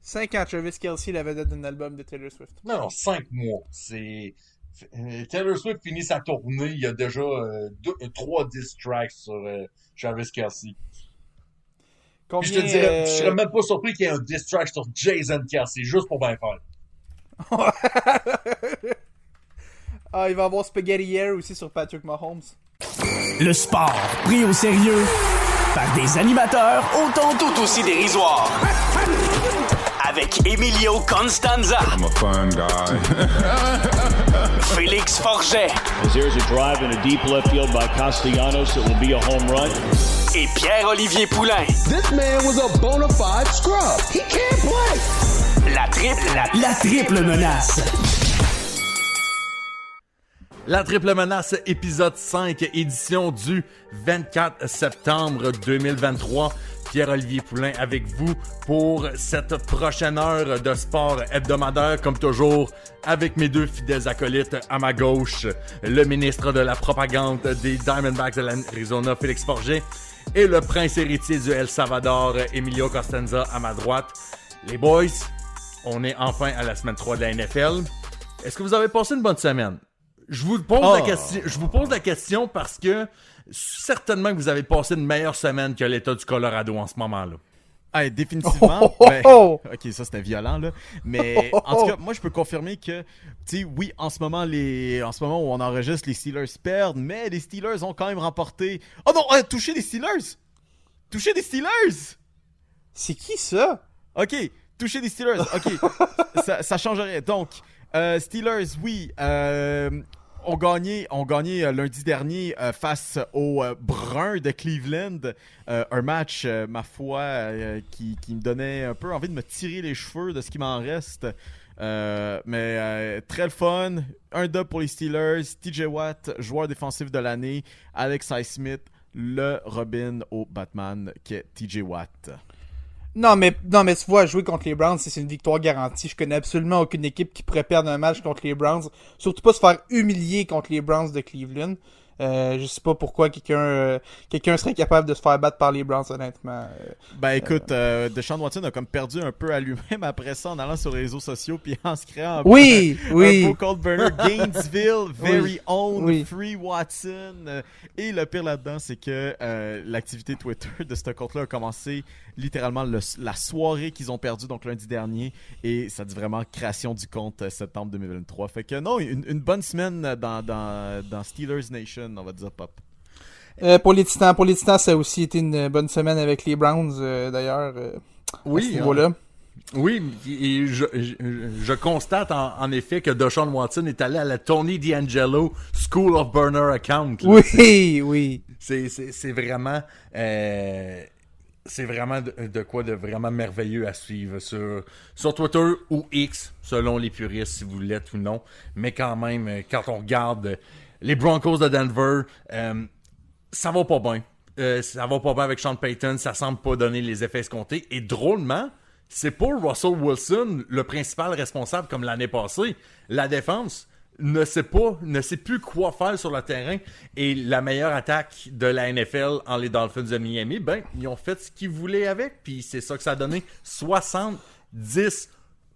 5 ans, Travis Kelce, la vedette d'un album de Taylor Swift. Non, 5 mois. Taylor Swift finit sa tournée, il y a déjà 3 diss tracks sur Travis Kelce. Puis je te dirais, je serais même pas surpris qu'il y ait un diss track sur Jason Kelce, juste pour bien faire. Ah, il va y avoir Spaghetti Air aussi sur Patrick Mahomes. Le sport pris au sérieux par des animateurs autant tout aussi dérisoires. Avec Emilio Constanza. I'm a fun guy. Félix Forget. As there's a drive in a deep left field by Castellanos, it will be a home run. Et Pierre-Olivier Poulain. This man was a bona fide scrub. He can't play. La triple menace. La triple menace, épisode 5, édition du 24 septembre 2023. Pierre-Olivier Poulain avec vous pour cette prochaine heure de sport hebdomadaire, comme toujours, avec mes deux fidèles acolytes à ma gauche, le ministre de la propagande des Diamondbacks de l'Arizona, Félix Forget, et le prince héritier du El Salvador, Emilio Costanza, à ma droite. Les boys, on est enfin à la semaine 3 de la NFL. Est-ce que vous avez passé une bonne semaine? Je vous pose la question parce que certainement que vous avez passé une meilleure semaine que l'État du Colorado en ce moment-là. Ah, définitivement. Ok, ça c'était violent là. Mais en tout cas, moi je peux confirmer que, tu sais, oui, en ce moment où on enregistre, les Steelers perdent, mais les Steelers ont quand même remporté. Oh non, touché des Steelers. Touché des Steelers. C'est qui ça? Ok, touché des Steelers. Ok, ça changerait. Donc, Steelers, oui. ont gagné lundi dernier face aux Bruns de Cleveland. Un match, ma foi, qui me donnait un peu envie de me tirer les cheveux de ce qui m'en reste. Mais très le fun. Un dub pour les Steelers. TJ Watt, joueur défensif de l'année. Alex Highsmith, le Robin au Batman qui est TJ Watt. Non, mais tu vois, jouer contre les Browns, c'est une victoire garantie. Je connais absolument aucune équipe qui pourrait perdre un match contre les Browns. Surtout pas se faire humilier contre les Browns de Cleveland. Je sais pas pourquoi quelqu'un serait capable de se faire battre par les Browns, honnêtement. Ben écoute, Deshaun Watson a comme perdu un peu à lui-même après ça en allant sur les réseaux sociaux puis en se créant un beau cold burner. Gainesville, very own, free Watson. Et le pire là-dedans, c'est que l'activité Twitter de ce compte-là a commencé littéralement la soirée qu'ils ont perdu, donc lundi dernier. Et ça dit vraiment création du compte septembre 2023. Fait que non, une bonne semaine dans Steelers Nation. On va dire pop. Pour les Titans, ça a aussi été une bonne semaine avec les Browns, d'ailleurs. Oui, à ce niveau-là. Oui, et je constate en effet que Deshaun Watson est allé à la Tony D'Angelo School of Burner Account. Là. Oui. C'est vraiment... c'est vraiment de quoi de vraiment merveilleux à suivre sur Twitter ou X, selon les puristes, si vous l'êtes ou non. Mais quand même, quand on regarde les Broncos de Denver, ça va pas bien. Ça va pas bien avec Sean Payton, ça semble pas donner les effets escomptés. Et drôlement, c'est pas Russell Wilson le principal responsable comme l'année passée. La défense ne sait plus quoi faire sur le terrain. Et la meilleure attaque de la NFL en les Dolphins de Miami, ben, ils ont fait ce qu'ils voulaient avec. Puis c'est ça que ça a donné. 70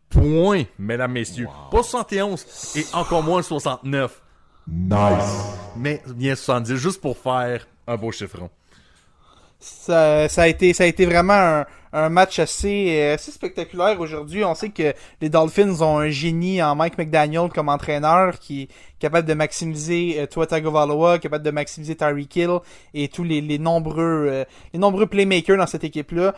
points, mesdames, messieurs. Wow. Pas 71 et encore moins 69. Nice. Mais bien 70, juste pour faire un beau chiffron. Ça a été vraiment un match assez spectaculaire aujourd'hui. On sait que les Dolphins ont un génie en Mike McDaniel comme entraîneur qui est capable de maximiser Tua Tagovailoa, capable de maximiser Tyreek Hill et tous les nombreux playmakers dans cette équipe-là.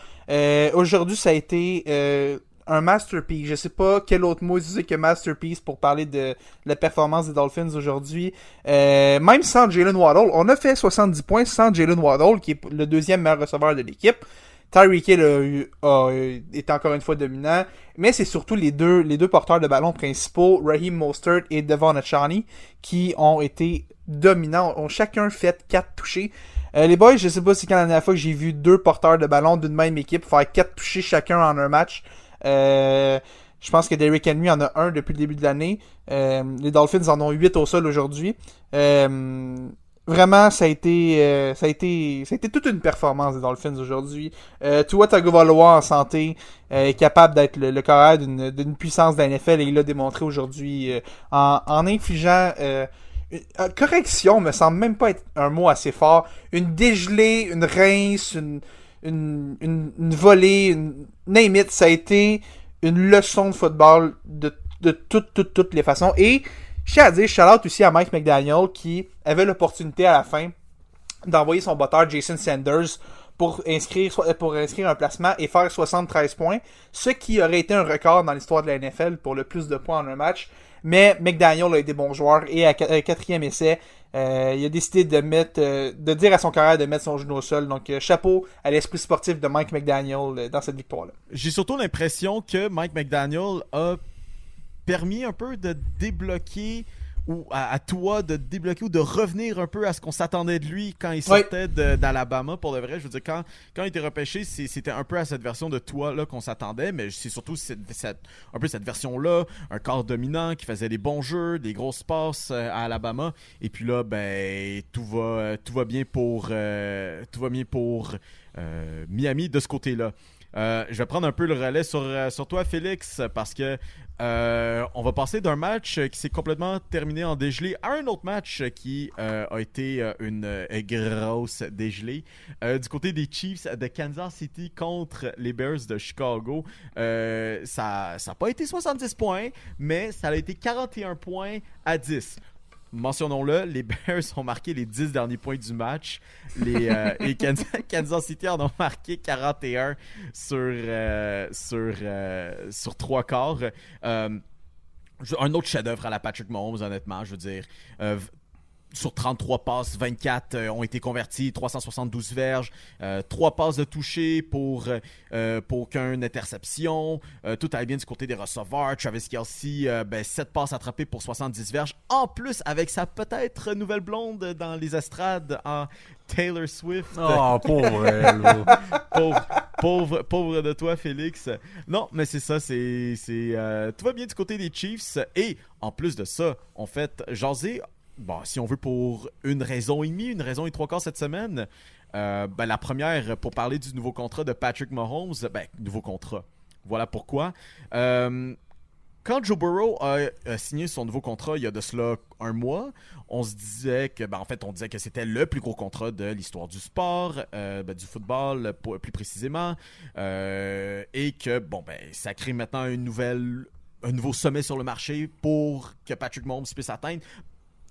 Aujourd'hui, ça a été un masterpiece. Je sais pas quel autre mot utiliser que masterpiece pour parler de la performance des Dolphins aujourd'hui. Même sans Jalen Waddle, on a fait 70 points sans Jalen Waddle, qui est le deuxième meilleur receveur de l'équipe. Tyreek Hill est encore une fois dominant, mais c'est surtout les deux porteurs de ballon principaux, Raheem Mostert et Devon Achane, qui ont été dominants, ont chacun fait 4 touchés. Les boys, je sais pas c'est quand la dernière fois que j'ai vu 2 porteurs de ballon d'une même équipe faire 4 touchés chacun en un match. Je pense que Derrick Henry en a un depuis le début de l'année. Les Dolphins en ont 8 au sol aujourd'hui. Vraiment, ça a été toute une performance des Dolphins aujourd'hui. Tua Tagovailoa en santé est capable d'être le carrière d'une puissance de la NFL et il l'a démontré aujourd'hui en infligeant correction me semble même pas être un mot assez fort. Une dégelée, une rince, une volée, name it, ça a été une leçon de football de toutes les façons. Et je tiens à dire, shout-out aussi à Mike McDaniel qui avait l'opportunité à la fin d'envoyer son botteur Jason Sanders pour inscrire un placement et faire 73 points, ce qui aurait été un record dans l'histoire de la NFL pour le plus de points en un match. Mais McDaniel a été bon joueur et à quatrième essai, il a décidé de dire à son carrière de mettre son genou au sol. Donc chapeau à l'esprit sportif de Mike McDaniel dans cette victoire-là. J'ai surtout l'impression que Mike McDaniel a permis un peu de débloquer ou à toi de débloquer ou de revenir un peu à ce qu'on s'attendait de lui quand il sortait d'Alabama. Pour de vrai, je veux dire, quand il était repêché, c'était un peu à cette version de toi là qu'on s'attendait, mais c'est surtout un peu cette version-là, un corps dominant qui faisait des bons jeux, des grosses passes à Alabama, et puis là, ben tout va bien pour Miami de ce côté-là. Je vais prendre un peu le relais sur toi, Félix, parce que on va passer d'un match qui s'est complètement terminé en dégelé à un autre match qui a été une grosse dégelée. Du côté des Chiefs de Kansas City contre les Bears de Chicago, ça n'a pas été 70 points, mais ça a été 41 points à 10. Mentionnons-le, les Bears ont marqué les 10 derniers points du match. Et Kansas City en ont marqué 41 sur 3 quarts. Un autre chef-d'œuvre à la Patrick Mahomes, honnêtement, je veux dire. Sur 33 passes, 24 ont été convertis, 372 verges, 3 passes de toucher pour aucune interception. Tout allait bien du côté des receveurs. Travis Kelce, 7 passes attrapées pour 70 verges. En plus, avec sa peut-être nouvelle blonde dans les estrades en Taylor Swift. Oh, pauvre elle. Pauvre de toi, Félix. Non, mais c'est ça, tout va bien du côté des Chiefs. Et en plus de ça, on fait jaser. Bon, si on veut pour une raison et demie, une raison et 3/4 cette semaine, la première, pour parler du nouveau contrat de Patrick Mahomes, nouveau contrat. Voilà pourquoi. Quand Joe Burrow a signé son nouveau contrat il y a de cela un mois, on se disait que, on disait que c'était le plus gros contrat de l'histoire du sport, du football plus précisément, et que, ça crée maintenant un nouveau sommet sur le marché pour que Patrick Mahomes puisse atteindre.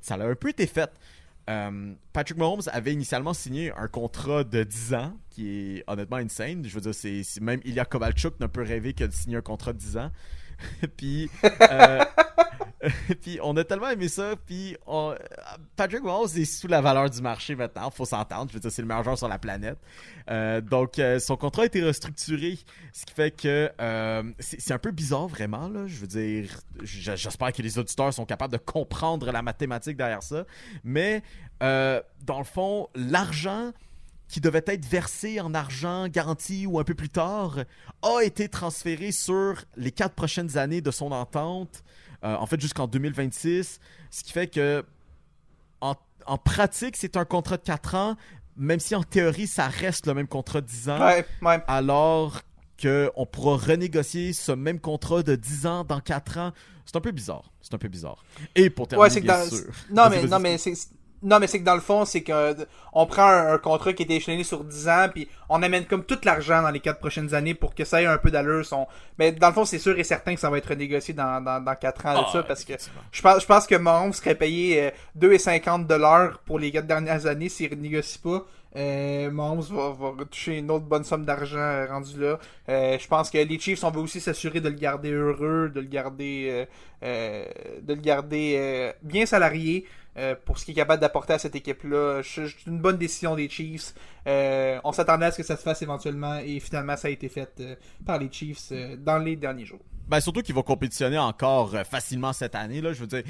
Ça a un peu été fait. Patrick Mahomes avait initialement signé un contrat de 10 ans, qui est honnêtement insane. Je veux dire, c'est même Ilya Kovalchuk ne peut rêver que de signer un contrat de 10 ans. Puis on a tellement aimé ça. Puis Patrick Mahomes est sous la valeur du marché maintenant. Faut s'entendre. Je veux dire, c'est le meilleur joueur sur la planète. Donc son contrat a été restructuré, ce qui fait que c'est un peu bizarre vraiment là. Je veux dire, j'espère que les auditeurs sont capables de comprendre la mathématique derrière ça. Mais dans le fond, l'argent qui devait être versé en argent garanti ou un peu plus tard, a été transféré sur les 4 prochaines années de son entente, en fait jusqu'en 2026, ce qui fait que en pratique, c'est un contrat de 4 ans, même si en théorie, ça reste le même contrat de 10 ans, alors qu'on pourra renégocier ce même contrat de 10 ans dans 4 ans. C'est un peu bizarre. Et pour terminer, bien sûr... Non, mais c'est que dans le fond, c'est qu'on prend un contrat qui est échelonné sur 10 ans, puis on amène comme tout l'argent dans les 4 prochaines années pour que ça ait un peu d'allure. Mais dans le fond, c'est sûr et certain que ça va être renégocié dans 4 ans de ça, parce que je pense que Mahomes serait payé 2,50$ pour les 4 dernières années s'il ne renégocie pas. Mahomes va toucher une autre bonne somme d'argent rendu là. Je pense que les Chiefs, on veut aussi s'assurer de le garder heureux, de le garder bien salarié. Pour ce qu'il est capable d'apporter à cette équipe-là. C'est une bonne décision des Chiefs. On s'attendait à ce que ça se fasse éventuellement et finalement ça a été fait par les Chiefs dans les derniers jours. Surtout qu'il va compétitionner encore facilement cette année, là, je veux dire.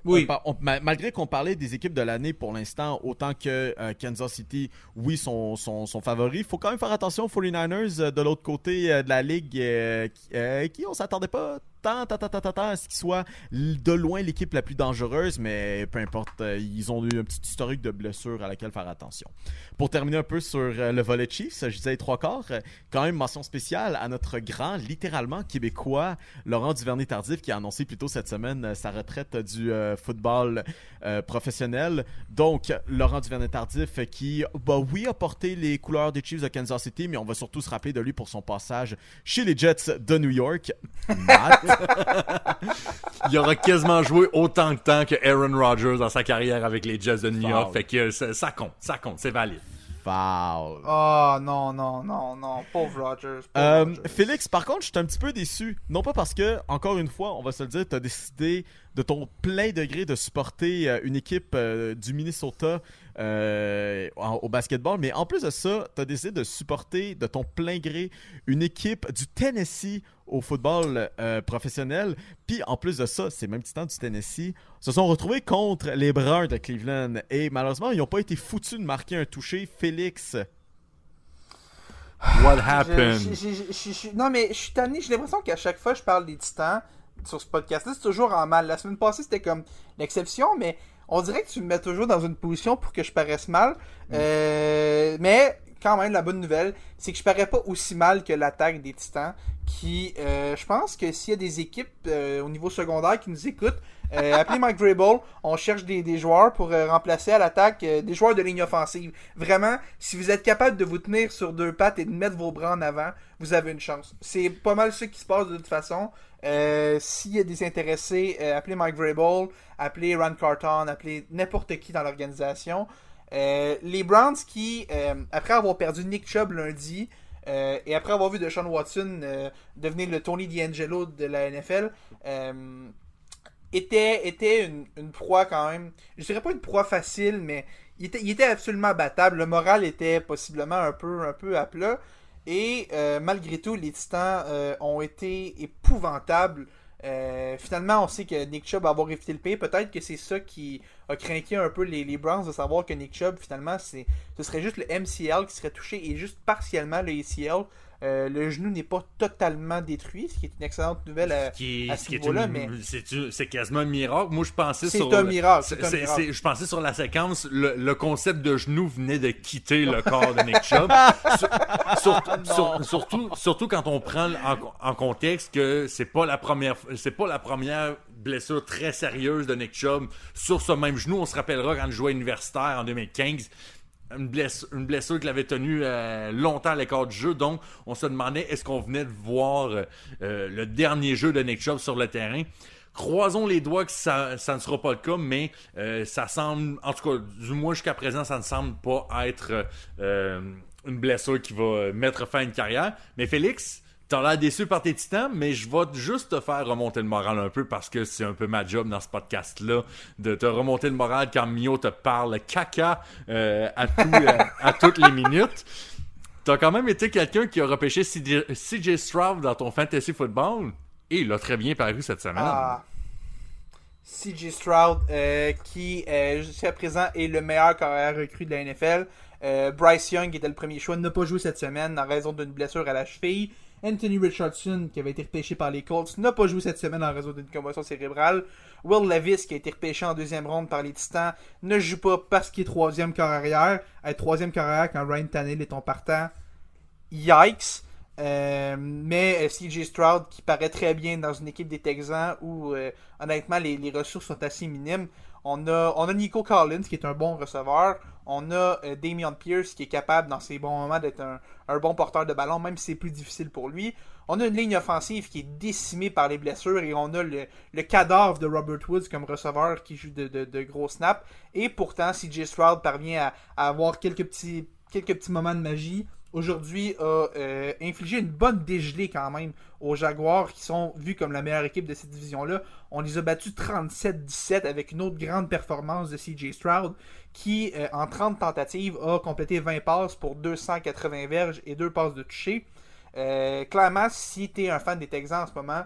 Oui. Malgré qu'on parlait des équipes de l'année pour l'instant, autant que Kansas City, oui, sont favoris, il faut quand même faire attention aux 49ers de l'autre côté de la ligue qui on s'attendait pas tant à ce qu'ils soient de loin l'équipe la plus dangereuse, mais peu importe, ils ont eu un petit historique de blessures à laquelle faire attention. Pour terminer un peu sur le volet Chiefs, je disais les 3/4, quand même mention spéciale à notre grand, littéralement québécois, Laurent Duvernay-Tardif, qui a annoncé plus tôt cette semaine sa retraite du football professionnel. Donc, Laurent Duvernay-Tardif qui, oui, a porté les couleurs des Chiefs de Kansas City, mais on va surtout se rappeler de lui pour son passage chez les Jets de New York. Matt. Il aura quasiment joué autant de temps que Aaron Rodgers dans sa carrière avec les Jets de New York. Fait que ça compte, c'est valide. Foul. Oh non, pauvre Rodgers. Félix, par contre, je suis un petit peu déçu. Non pas parce que, encore une fois, on va se le dire, tu as décidé de ton plein degré de supporter une équipe du Minnesota au basketball, mais en plus de ça, tu as décidé de supporter de ton plein gré une équipe du Tennessee au football professionnel. Puis en plus de ça, ces mêmes titans du Tennessee se sont retrouvés contre les Browns de Cleveland et malheureusement, ils n'ont pas été foutus de marquer un touché. Félix. What happened? Non, mais je suis tanné. J'ai l'impression qu'à chaque fois que je parle des Titans sur ce podcast-là, c'est toujours en mal. La semaine passée, c'était comme l'exception, mais on dirait que tu me mets toujours dans une position pour que je paraisse mal. Mais quand même, la bonne nouvelle, c'est que je parais pas aussi mal que l'attaque des Titans. Qui, je pense que s'il y a des équipes au niveau secondaire qui nous écoutent, appelez Mike Vrabel, on cherche des joueurs pour remplacer à l'attaque des joueurs de ligne offensive. Vraiment, si vous êtes capable de vous tenir sur deux pattes et de mettre vos bras en avant, vous avez une chance. C'est pas mal ce qui se passe de toute façon. S'il y a des intéressés, appelez Mike Vrabel, appelez Rand Carton, appelez n'importe qui dans l'organisation. Les Browns qui, après avoir perdu Nick Chubb lundi, et après avoir vu Deshaun Watson devenir le Tony D'Angelo de la NFL, était une proie quand même. Je dirais pas une proie facile, mais il était absolument abattable. Le moral était possiblement un peu à plat. Et malgré tout, les Titans ont été épouvantables. Finalement, on sait que Nick Chubb va avoir évité le pays. Peut-être que c'est ça qui a craqué un peu les Browns de savoir que Nick Chubb, finalement, ce serait juste le MCL qui serait touché et juste partiellement le ACL. Le genou n'est pas totalement détruit, ce qui est une excellente nouvelle à ce niveau-là. Mais c'est quasiment un miracle. Moi, je pensais c'est un miracle. Je pensais sur la séquence, le concept de genou venait de quitter le corps de Nick Chubb. Surtout quand on prend en contexte que c'est pas la première blessure très sérieuse de Nick Chubb sur ce même genou. On se rappellera quand il jouait universitaire en 2015. Une blessure qui l'avait tenu longtemps à l'écart du jeu. Donc, on se demandait est-ce qu'on venait de voir le dernier jeu de Nick Chubb sur le terrain. Croisons les doigts que ça ne sera pas le cas, mais ça semble, en tout cas, du moins jusqu'à présent, ça ne semble pas être une blessure qui va mettre fin à une carrière. Mais Félix, t'as l'air déçu par tes Titans, mais je vais juste te faire remonter le moral un peu parce que c'est un peu ma job dans ce podcast-là, de te remonter le moral quand Mio te parle caca à toutes les minutes. T'as quand même été quelqu'un qui a repêché CJ Stroud dans ton fantasy football et il a très bien paru cette semaine. CJ Stroud qui jusqu'à présent est le meilleur carrière recrue de la NFL. Bryce Young était le premier choix, n'a pas joué cette semaine en raison d'une blessure à la cheville. Anthony Richardson, qui avait été repêché par les Colts, n'a pas joué cette semaine en raison d'une commotion cérébrale. Will Levis, qui a été repêché en deuxième ronde par les Titans, ne joue pas parce qu'il est troisième corps arrière. Être troisième corps arrière quand Ryan Tannehill est ton partant, yikes. Mais CJ Stroud, qui paraît très bien dans une équipe des Texans où, honnêtement, les ressources sont assez minimes. On a Nico Collins, qui est un bon receveur. On a Dameon Pierce, qui est capable, dans ses bons moments, d'être un bon porteur de ballon, même si c'est plus difficile pour lui. On a une ligne offensive qui est décimée par les blessures. Et on a le cadavre de Robert Woods comme receveur qui joue de gros snaps. Et pourtant, CJ Stroud parvient à avoir quelques petits moments de magie. Aujourd'hui, a infligé une bonne dégelée quand même aux Jaguars qui sont vus comme la meilleure équipe de cette division-là. On les a battus 37-17 avec une autre grande performance de CJ Stroud qui, en 30 tentatives, a complété 20 passes pour 280 verges et 2 passes de toucher. Clairement, si tu es un fan des Texans en ce moment,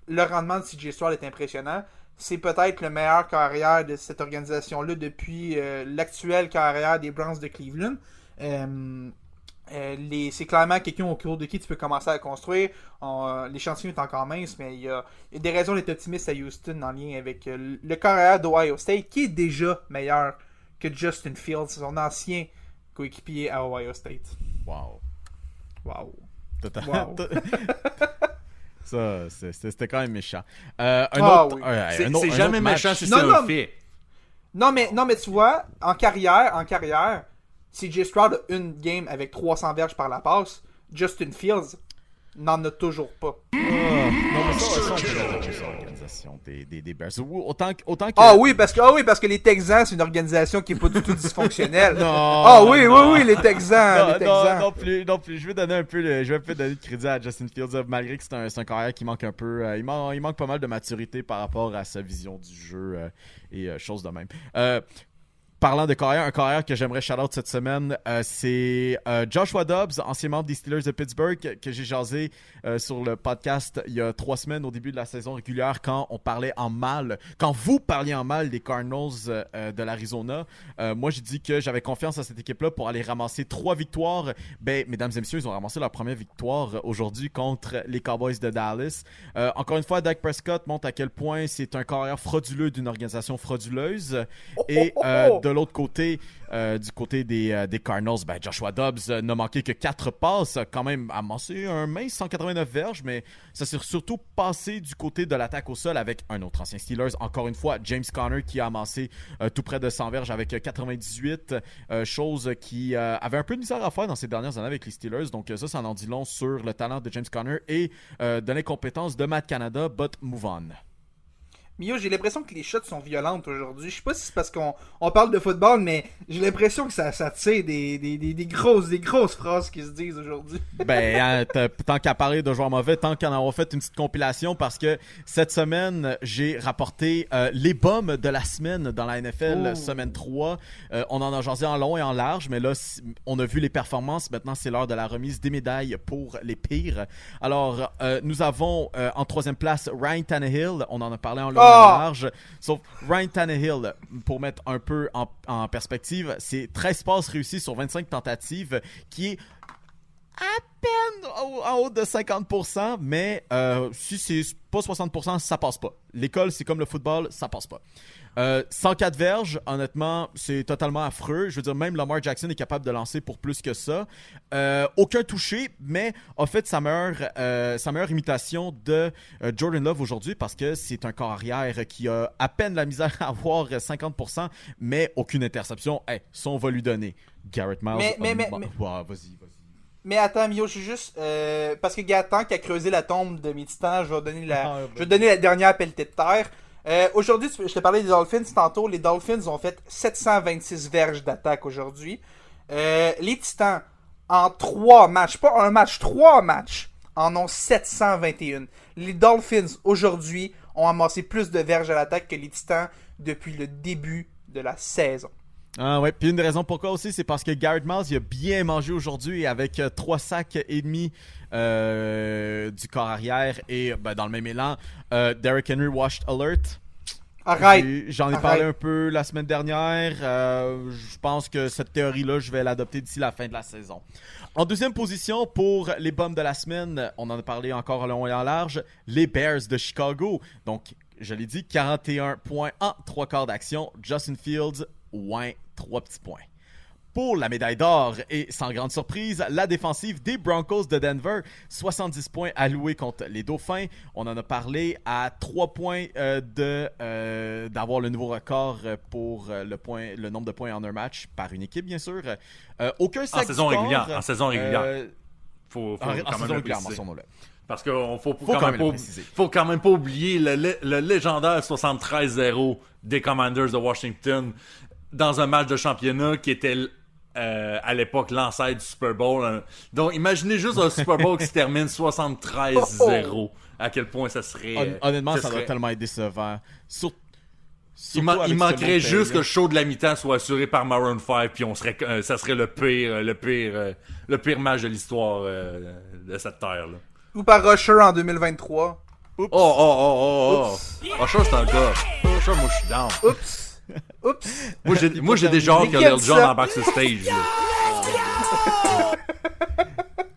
le rendement de CJ Stroud est impressionnant. C'est peut-être le meilleur carrière de cette organisation-là depuis l'actuelle carrière des Browns de Cleveland. C'est clairement quelqu'un au cours de qui tu peux commencer à construire. L'échantillon est encore mince, mais il y a des raisons d'être optimiste à Houston en lien avec le carrière d'Ohio State, qui est déjà meilleur que Justin Fields, son ancien coéquipier à Ohio State. Wow. Wow. Ça, c'était quand même méchant. Oui. C'est jamais méchant si c'est un fait. Non, mais tu vois, en carrière, CJ Stroud a une game avec 300 verges par la passe. Justin Fields n'en a toujours pas. Non, mais ça, on peut l'attaquer sur l'organisation des Bears. Autant que... Oui, parce que les Texans, c'est une organisation qui n'est pas du tout dysfonctionnelle. Oui, les Texans. Non plus. Je vais donner un peu de crédit à Justin Fields, malgré que c'est un carrière qui manque un peu. Il manque pas mal de maturité par rapport à sa vision du jeu et choses de même. Parlant de carrière, un carrière que j'aimerais shout-out cette semaine, c'est Joshua Dobbs, ancien membre des Steelers de Pittsburgh, que j'ai jasé sur le podcast il y a 3 semaines au début de la saison régulière quand vous parliez en mal des Cardinals de l'Arizona. Moi, j'ai dit que j'avais confiance à cette équipe-là pour aller ramasser 3 victoires. Mesdames et messieurs, ils ont ramassé leur première victoire aujourd'hui contre les Cowboys de Dallas. Encore une fois, Dak Prescott montre à quel point c'est un carrière frauduleux d'une organisation frauduleuse. Et de l'autre côté, du côté des Cardinals, Joshua Dobbs n'a manqué que 4 passes, quand même amassé un mince 189 verges, mais ça s'est surtout passé du côté de l'attaque au sol avec un autre ancien Steelers, encore une fois, James Conner, qui a amassé tout près de 100 verges avec 98, chose qui avait un peu de misère à faire dans ces dernières années avec les Steelers, donc ça en dit long sur le talent de James Conner et de l'incompétence de Matt Canada, but move on. Mio, j'ai l'impression que les shots sont violentes aujourd'hui. Je sais pas si c'est parce qu'on parle de football, mais j'ai l'impression que ça tire des grosses phrases qui se disent aujourd'hui. Tant qu'à parler de joueurs mauvais, tant qu'en avoir fait une petite compilation, parce que cette semaine, j'ai rapporté les bums de la semaine dans la NFL, semaine 3. On en a jasé en long et en large, mais là, on a vu les performances. Maintenant, c'est l'heure de la remise des médailles pour les pires. Alors, nous avons en 3e place Ryan Tannehill. On en a parlé en long large. Sauf Ryan Tannehill, pour mettre un peu en perspective, c'est 13 passes réussies sur 25 tentatives, qui est à peine en haut de 50%, mais si c'est pas 60%, ça passe pas. L'école, c'est comme le football, ça passe pas. 104 verges, honnêtement, c'est totalement affreux. Je veux dire, même Lamar Jackson est capable de lancer pour plus que ça. Aucun touché, mais a fait sa meilleure imitation de Jordan Love aujourd'hui, parce que c'est un corps arrière qui a à peine la misère à avoir 50%, mais aucune interception. Ça, on va lui donner. Garrett Miles. Vas-y. Mais attends, Mio, je suis juste... parce que Gatan qui a creusé la tombe de mes titans, je vais donner la dernière pelletée de terre. Aujourd'hui, je te parlais des Dolphins tantôt. Les Dolphins ont fait 726 verges d'attaque aujourd'hui. Les Titans, en 3 matchs, pas un match, 3 matchs, en ont 721. Les Dolphins, aujourd'hui, ont amassé plus de verges à l'attaque que les Titans depuis le début de la saison. Ah ouais, puis une raison pourquoi aussi, c'est parce que Garrett Miles, il a bien mangé aujourd'hui avec 3 sacs et demi du corps arrière et dans le même élan, Derrick Henry washed alert. Arrête! J'en ai parlé un peu la semaine dernière. Je pense que cette théorie-là, je vais l'adopter d'ici la fin de la saison. En 2e position, pour les bums de la semaine, on en a parlé encore en long et en large, les Bears de Chicago. Donc, je l'ai dit, 41 points en 3 quarts d'action. Justin Fields, 3 petits points. Pour la médaille d'or, et sans grande surprise, la défensive des Broncos de Denver, 70 points alloués contre les Dauphins. On en a parlé, à 3 points d'avoir le nouveau record pour le nombre de points en un match par une équipe, bien sûr. Aucun sac en saison régulière. Faut quand même le préciser. Parce qu'il faut quand même pas oublier le légendaire 73-0 des Commanders de Washington dans un match de championnat qui était à l'époque l'ancêtre du Super Bowl. Donc imaginez juste un Super Bowl qui se termine 73-0. À quel point ça serait... Honnêtement, ça doit tellement être décevant. Il manquerait juste que le show de la mi-temps soit assuré par Maroon 5, puis ça serait le pire match de l'histoire de cette terre-là. Ou par Rusher en 2023. Oups. Oh. Rusher, c'est un gars. Rusher, moi, je suis down. Oups. Moi, j'ai déjà hâte que Lil Jon embarque sur stage.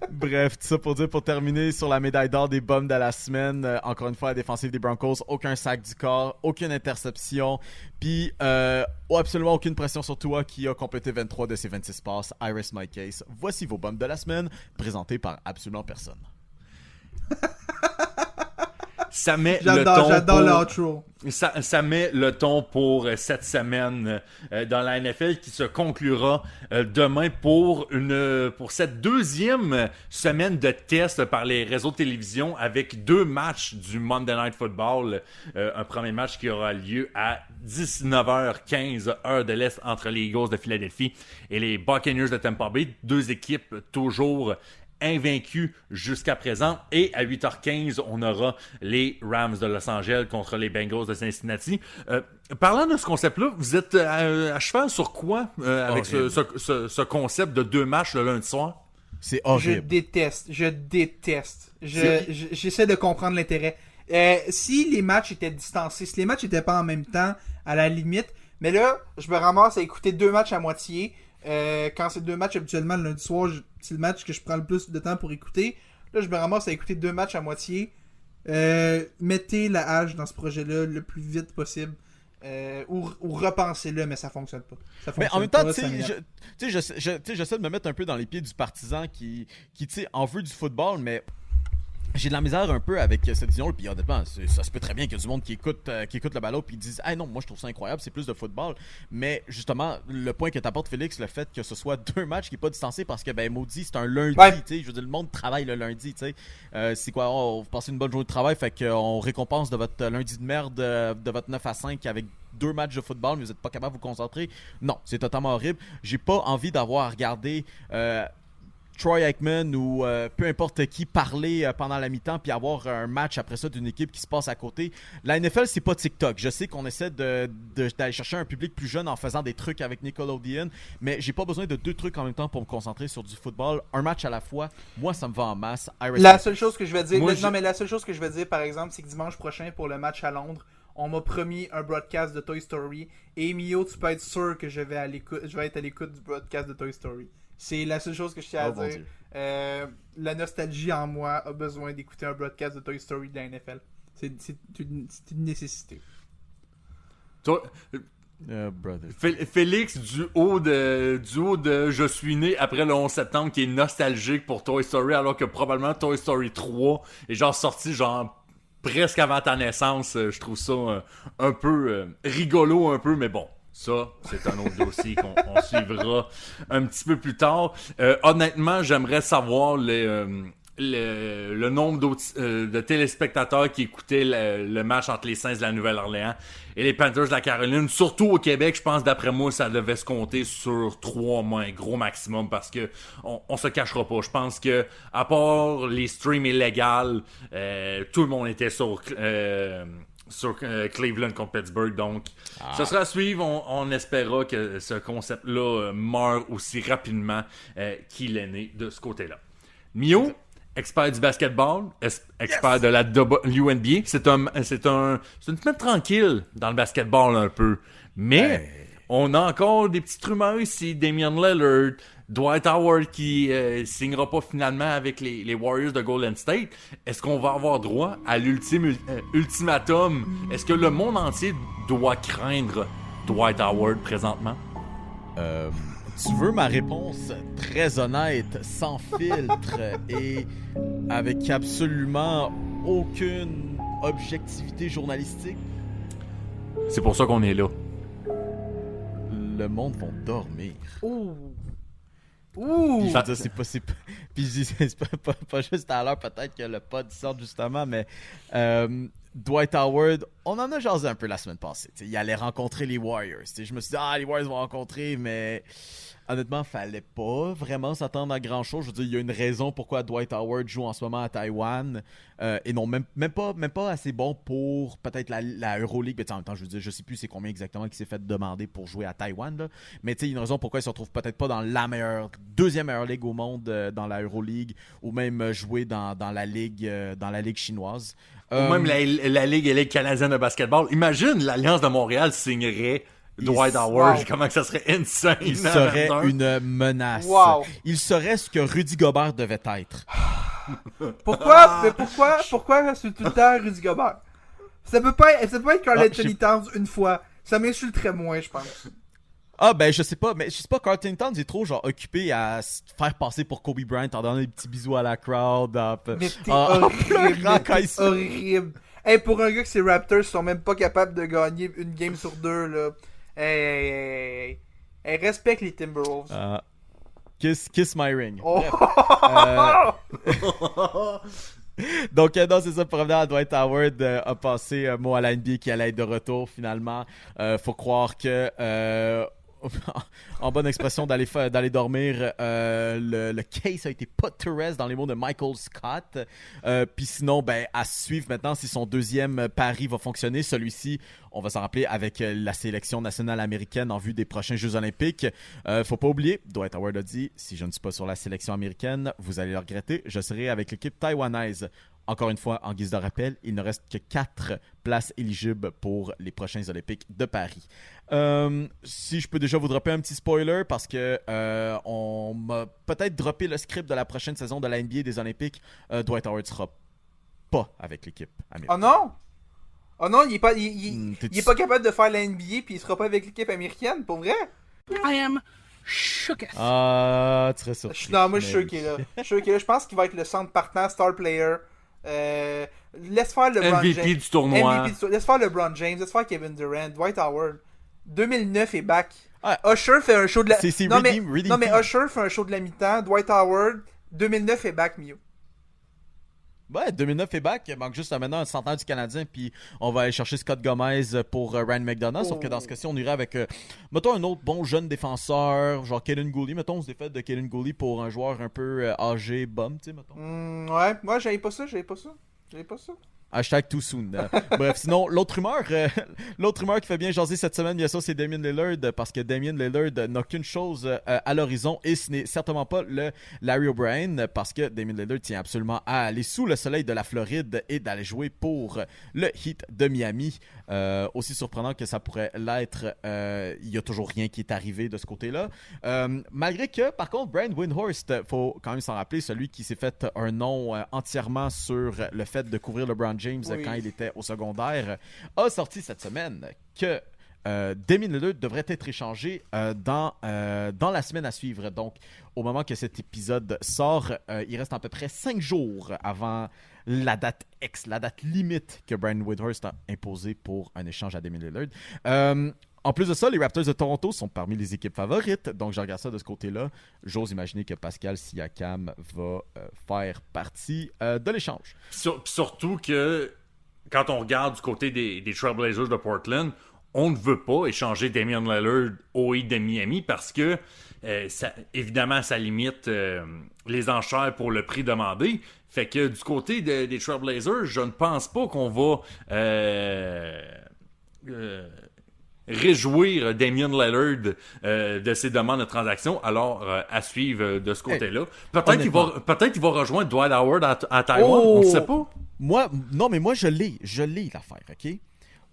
Bref, tout ça pour dire, pour terminer sur la médaille d'or des bums de la semaine, encore une fois, la défensive des Broncos, aucun sac du corps, aucune interception, puis absolument aucune pression sur Tua qui a complété 23 de ses 26 passes. I rest my case. Voici vos bums de la semaine, présentés par absolument personne. Ça met J'adore l'outro. Ça met le ton pour cette semaine dans la NFL qui se conclura demain pour cette deuxième semaine de test par les réseaux de télévision avec 2 matchs du Monday Night Football. Un premier match qui aura lieu à 19h15 heure de l'Est entre les Eagles de Philadelphie et les Buccaneers de Tampa Bay. 2 équipes toujours invaincus jusqu'à présent. Et à 8h15, on aura les Rams de Los Angeles contre les Bengals de Cincinnati. Parlant de ce concept-là, vous êtes à cheval sur quoi avec ce concept de 2 matchs le lundi soir? C'est horrible. Je déteste. J'essaie de comprendre l'intérêt. Si les matchs étaient distancés, si les matchs n'étaient pas en même temps, à la limite, mais là, je me ramasse à écouter 2 matchs à moitié. Quand c'est 2 matchs habituellement le lundi soir, c'est le match que je prends le plus de temps pour écouter. Là, je me ramasse à écouter 2 matchs à moitié. Mettez la hache dans ce projet-là le plus vite possible. Ou repensez-le, mais ça fonctionne pas. Mais en même temps, j'essaie de me mettre un peu dans les pieds du partisan qui tu sais, en veut du football, mais j'ai de la misère un peu avec cette vision. Puis honnêtement, ça se peut très bien qu'il y ait du monde qui écoute le ballon puis disent « Ah non, moi je trouve ça incroyable, c'est plus de football. » Mais justement, le point que t'apportes, Félix, le fait que ce soit 2 matchs qui n'est pas distancé parce que, ben, maudit, c'est un lundi, tu sais. Je veux dire, le monde travaille le lundi, tu sais. C'est quoi, vous passez une bonne journée de travail, fait qu'on récompense de votre lundi de merde, de votre 9 à 5 avec 2 matchs de football, mais vous n'êtes pas capable de vous concentrer. Non, c'est totalement horrible. J'ai pas envie d'avoir à regarder Troy Aikman ou peu importe qui parler pendant la mi-temps puis avoir un match après ça d'une équipe qui se passe à côté. La NFL, c'est pas TikTok. Je sais qu'on essaie d'aller chercher un public plus jeune en faisant des trucs avec Nickelodeon, mais j'ai pas besoin de 2 trucs en même temps pour me concentrer sur du football. Un match à la fois, moi, ça me va en masse. La seule chose que je vais dire, la seule chose que je vais dire, par exemple, c'est que dimanche prochain, pour le match à Londres, on m'a promis un broadcast de Toy Story. Et Mio, tu peux être sûr que je vais être à l'écoute du broadcast de Toy Story. C'est la seule chose que je tiens à dire. La nostalgie en moi a besoin d'écouter un broadcast de Toy Story de la NFL. C'est une nécessité. Toi, Félix, du haut de je suis né après le 11 septembre, qui est nostalgique pour Toy Story, alors que probablement Toy Story 3 est genre sorti presque avant ta naissance. Je trouve ça un peu rigolo un peu, mais bon. Ça, c'est un autre dossier qu'on suivra un petit peu plus tard. Honnêtement, j'aimerais savoir le nombre de téléspectateurs qui écoutaient le match entre les Saints de la Nouvelle-Orléans et les Panthers de la Caroline. Surtout au Québec, je pense, d'après moi, ça devait se compter sur 3 mois, gros maximum, parce que on se cachera pas. Je pense que, à part les streams illégaux, tout le monde était sur Cleveland contre Pittsburgh, donc ça sera à suivre. On espérera que ce concept-là meurt aussi rapidement qu'il est né de ce côté-là. Mio, expert du basketball, expert de la WNBA, c'est une semaine tranquille dans le basketball un peu, mais on a encore des petites rumeurs ici. Damian Lillard, Dwight Howard qui signera pas finalement avec les Warriors de Golden State. Est-ce qu'on va avoir droit à l'ultime ultimatum? Est-ce que le monde entier doit craindre Dwight Howard présentement? Tu veux ma réponse très honnête, sans filtre et avec absolument aucune objectivité journalistique? C'est pour ça qu'on est là. Le monde va dormir. Ouh! Puis je veux dire, puis je dis, c'est pas juste à l'heure peut-être que le pod sort justement, mais Dwight Howard, on en a jasé un peu la semaine passée. T'sais, il allait rencontrer les Warriors. T'sais, je me suis dit, les Warriors vont rencontrer, mais honnêtement, fallait pas vraiment s'attendre à grand chose. Je veux dire, il y a une raison pourquoi Dwight Howard joue en ce moment à Taïwan. Et non, même pas assez bon pour peut-être la Euroleague. Mais en même temps, je veux dire, je sais plus c'est combien exactement qu'il s'est fait demander pour jouer à Taïwan. Là. Mais tu sais, il y a une raison pourquoi il se retrouve peut-être pas dans la deuxième meilleure ligue au monde, dans la Euroleague, ou même jouer dans la ligue chinoise. Ou même la Ligue canadienne de basketball. Imagine, l'Alliance de Montréal signerait Dwight Howard, wow. comment que ça serait insane. Il serait Avatar. une menace. Wow. Il serait ce que Rudy Gobert devait être. Pourquoi c'est tout le temps Rudy Gobert? Ça peut pas être Karl Anthony Towns une fois. Ça m'insulterait moins, je pense. Ah ben je sais pas, mais je sais pas, Karl Anthony Towns est trop genre occupé à se faire passer pour Kobe Bryant en donnant des petits bisous à la crowd. Mais t'es horrible. Hey, pour un gars que ces Raptors sont même pas capables de gagner une game sur deux, là. Hey, respecte les Timberwolves. Kiss my ring. Oh. Donc, non, c'est ça, pour revenir à Dwight Howard, a passé un mot à la NBA qui allait être de retour finalement. Faut croire que, en bonne expression, d'aller dormir, le case a été put to rest dans les mots de Michael Scott. Puis sinon, ben, à suivre maintenant si son deuxième pari va fonctionner. Celui-ci, on va s'en rappeler avec la sélection nationale américaine en vue des prochains Jeux Olympiques. Faut pas oublier, Dwight Howard a dit, si je ne suis pas sur la sélection américaine, vous allez le regretter, je serai avec l'équipe taïwanaise. Encore une fois, en guise de rappel, il ne reste que 4 places éligibles pour les prochains Olympiques de Paris. Si je peux déjà vous dropper un petit spoiler, parce que on m'a peut-être droppé le script de la prochaine saison de la NBA des Olympiques, Dwight Howard sera pas avec l'équipe américaine. Oh non! Oh non, il est pas capable de faire la NBA puis il sera pas avec l'équipe américaine, pour vrai? I am shook. Ah, tu serais surpris. Non, moi je suis sûr qu'il est là. Je pense qu'il va être le centre partant, star player. Laisse faire LeBron MVP James. du tournoi. Laisse faire LeBron James, laisse faire Kevin Durant, Dwight Howard. 2009 est back. Ah, Usher fait un show de la... c'est non, redeem mais team. Usher fait un show de la mi-temps. Dwight Howard, 2009 est back, Mio. Ouais, 2009 est back. Il manque juste maintenant un centenaire du Canadien. Puis on va aller chercher Scott Gomez pour Ryan McDonough. Sauf que dans ce cas-ci, on irait avec, mettons, un autre bon jeune défenseur, genre Kaden Gooley. Mettons, on se défait de Kaden Gooley pour un joueur un peu âgé, bum, tu sais, mettons. Ouais, moi, j'avais pas ça. Hashtag too soon. Bref, sinon, l'autre rumeur qui fait bien jaser cette semaine, bien sûr, c'est Damian Lillard, parce que Damian Lillard n'a qu'une chose à l'horizon, et ce n'est certainement pas le Larry O'Brien, parce que Damian Lillard tient absolument à aller sous le soleil de la Floride et d'aller jouer pour le Heat de Miami. Aussi surprenant que ça pourrait l'être, il n'y a toujours rien qui est arrivé de ce côté-là. Malgré que, par contre, Brian Windhorst, faut quand même s'en rappeler, celui qui s'est fait un nom entièrement sur le fait de couvrir LeBron James quand il était au secondaire, a sorti cette semaine que Damian Lillard devrait être échangé dans la semaine à suivre. Donc, au moment que cet épisode sort, il reste à peu près 5 jours avant la date la date limite que Brian Windhorst a imposée pour un échange à Damian Lillard. En plus de ça, les Raptors de Toronto sont parmi les équipes favorites, donc je regarde ça de ce côté-là. J'ose imaginer que Pascal Siakam va faire partie de l'échange. Surtout que quand on regarde du côté des Trailblazers de Portland, on ne veut pas échanger Damian Lillard au Heat de Miami parce que, évidemment, ça limite les enchères pour le prix demandé. Fait que du côté des Trailblazers, je ne pense pas qu'on va réjouir Damian Lillard de ses demandes de transaction. Alors, à suivre de ce côté-là. Peut-être qu'il va rejoindre Dwight Howard à Taïwan, on ne sait pas. Moi, je l'ai l'affaire, OK?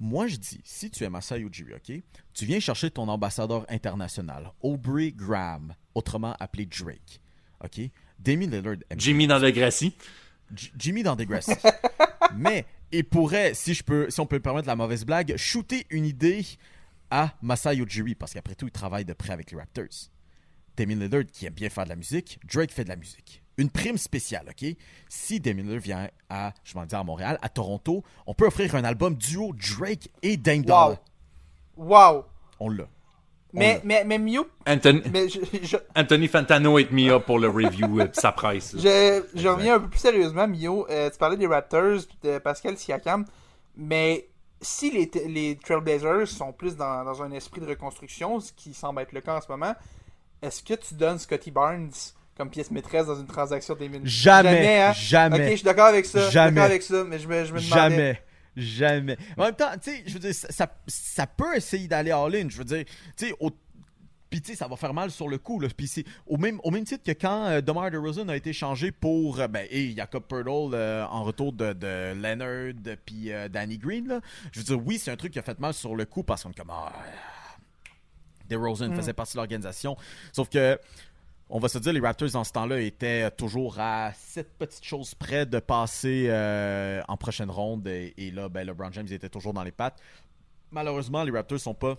Moi, je dis, si tu es Masai Ujiri, OK, tu viens chercher ton ambassadeur international, Aubrey Graham, autrement appelé Drake, OK? Damian Lillard... Jimmy dans Degrassi. Jimmy dans Degrassi. Mais il pourrait, si on peut me permettre la mauvaise blague, shooter une idée à Masai Ujiri, parce qu'après tout, il travaille de près avec les Raptors. Damian Lillard, qui aime bien faire de la musique, Drake fait de la musique. Une prime spéciale, OK? Si Damian Lillard vient à Montréal, à Toronto, on peut offrir un album duo Drake et Dame Dollar. Wow! On l'a. Mais Mio... Anthony Fantano hit me up pour le review de sa presse. Je reviens un peu plus sérieusement, Mio. Tu parlais des Raptors de Pascal Siakam, mais si les Trailblazers sont plus dans un esprit de reconstruction, ce qui semble être le cas en ce moment, est-ce que tu donnes Scottie Barnes comme pièce maîtresse dans une transaction des minutes? Jamais. Ok, je suis d'accord avec ça. Mais je me demandais... Jamais. En même temps, tu sais, je veux dire, ça peut essayer d'aller all-in. Je veux dire, tu sais, puis tu sais, ça va faire mal sur le coup. Puis c'est au même titre que quand DeMar DeRozan a été changé pour Jakob Poeltl en retour de Leonard puis Danny Green. Là. Je veux dire, oui, c'est un truc qui a fait mal sur le coup parce qu'on est comme... DeRozan faisait partie de l'organisation. Sauf que, on va se dire, les Raptors, dans ce temps-là, étaient toujours à cette petite chose près de passer en prochaine ronde. Et là, LeBron James était toujours dans les pattes. Malheureusement, les Raptors sont pas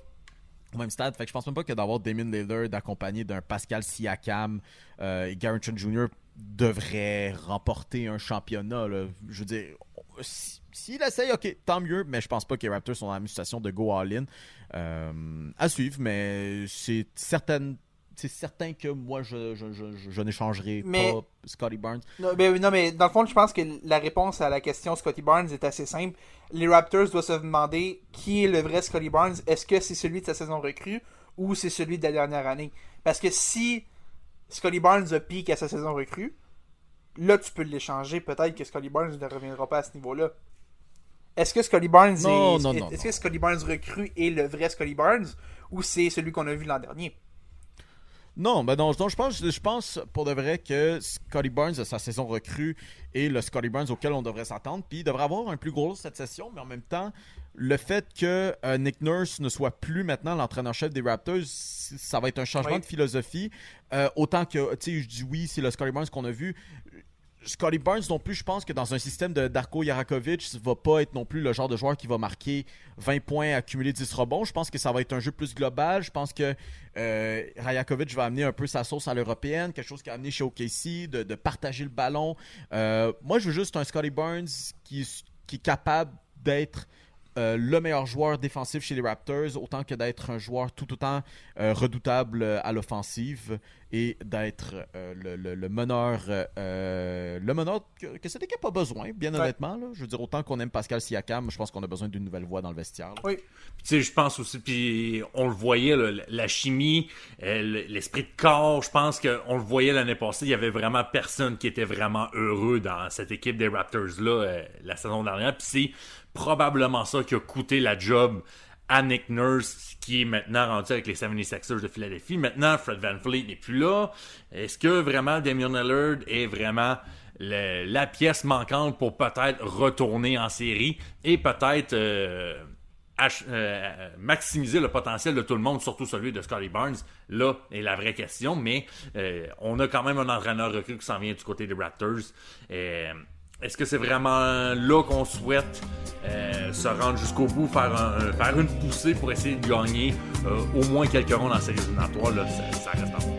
au même stade. Fait que je pense même pas que d'avoir Damian Lillard accompagné d'un Pascal Siakam et Jaren Trent Jr. devrait remporter un championnat. Là. Je veux dire, s'il essaye, ok, tant mieux, mais je pense pas que les Raptors sont dans la même situation de go all-in. À suivre, mais c'est certain que moi, je n'échangerai pas Scottie Barnes. Non, mais dans le fond, je pense que la réponse à la question Scottie Barnes est assez simple. Les Raptors doivent se demander qui est le vrai Scottie Barnes. Est-ce que c'est celui de sa saison recrue ou c'est celui de la dernière année? Parce que si Scottie Barnes a pique à sa saison recrue, là, tu peux l'échanger. Peut-être que Scottie Barnes ne reviendra pas à ce niveau-là. Est-ce que Scottie Barnes est-ce que Scottie Barnes recrue est le vrai Scottie Barnes ou c'est celui qu'on a vu l'an dernier? Non, je pense pour de vrai que Scottie Barnes, sa saison recrue, est le Scottie Barnes auquel on devrait s'attendre. Puis il devrait avoir un plus gros rôle cette session, mais en même temps, le fait que Nick Nurse ne soit plus maintenant l'entraîneur-chef des Raptors, ça va être un changement de philosophie. Autant que, tu sais, je dis oui, c'est le Scottie Barnes qu'on a vu. Scottie Barnes non plus, je pense que dans un système de Darko Jarakovic, va pas être non plus le genre de joueur qui va marquer 20 points, accumuler 10 rebonds. Je pense que ça va être un jeu plus global. Je pense que Rajakovic va amener un peu sa sauce à l'européenne, quelque chose qu'il a amené chez OKC, de partager le ballon. Moi, je veux juste un Scottie Barnes qui est capable d'être le meilleur joueur défensif chez les Raptors, autant que d'être un joueur tout autant redoutable à l'offensive et d'être le meneur que cette équipe a besoin, bien honnêtement. Là. Je veux dire, autant qu'on aime Pascal Siakam, je pense qu'on a besoin d'une nouvelle voix dans le vestiaire. Là. Oui. Tu sais, je pense aussi, puis on le voyait, là, la chimie, l'esprit de corps, je pense qu'on le voyait l'année passée, il y avait vraiment personne qui était vraiment heureux dans cette équipe des Raptors-là la saison dernière, puis c'est probablement ça qui a coûté la job à Nick Nurse, qui est maintenant rendu avec les 76ers de Philadelphie. Maintenant, Fred VanVleet n'est plus là. Est-ce que vraiment Damian Lillard est vraiment la pièce manquante pour peut-être retourner en série et peut-être maximiser le potentiel de tout le monde, surtout celui de Scottie Barnes? Là est la vraie question, mais on a quand même un entraîneur recru qui s'en vient du côté des Raptors. Est-ce que c'est vraiment là qu'on souhaite se rendre jusqu'au bout, faire une poussée pour essayer de gagner au moins quelques rondes en séries éliminatoires? Là, ça reste en haut.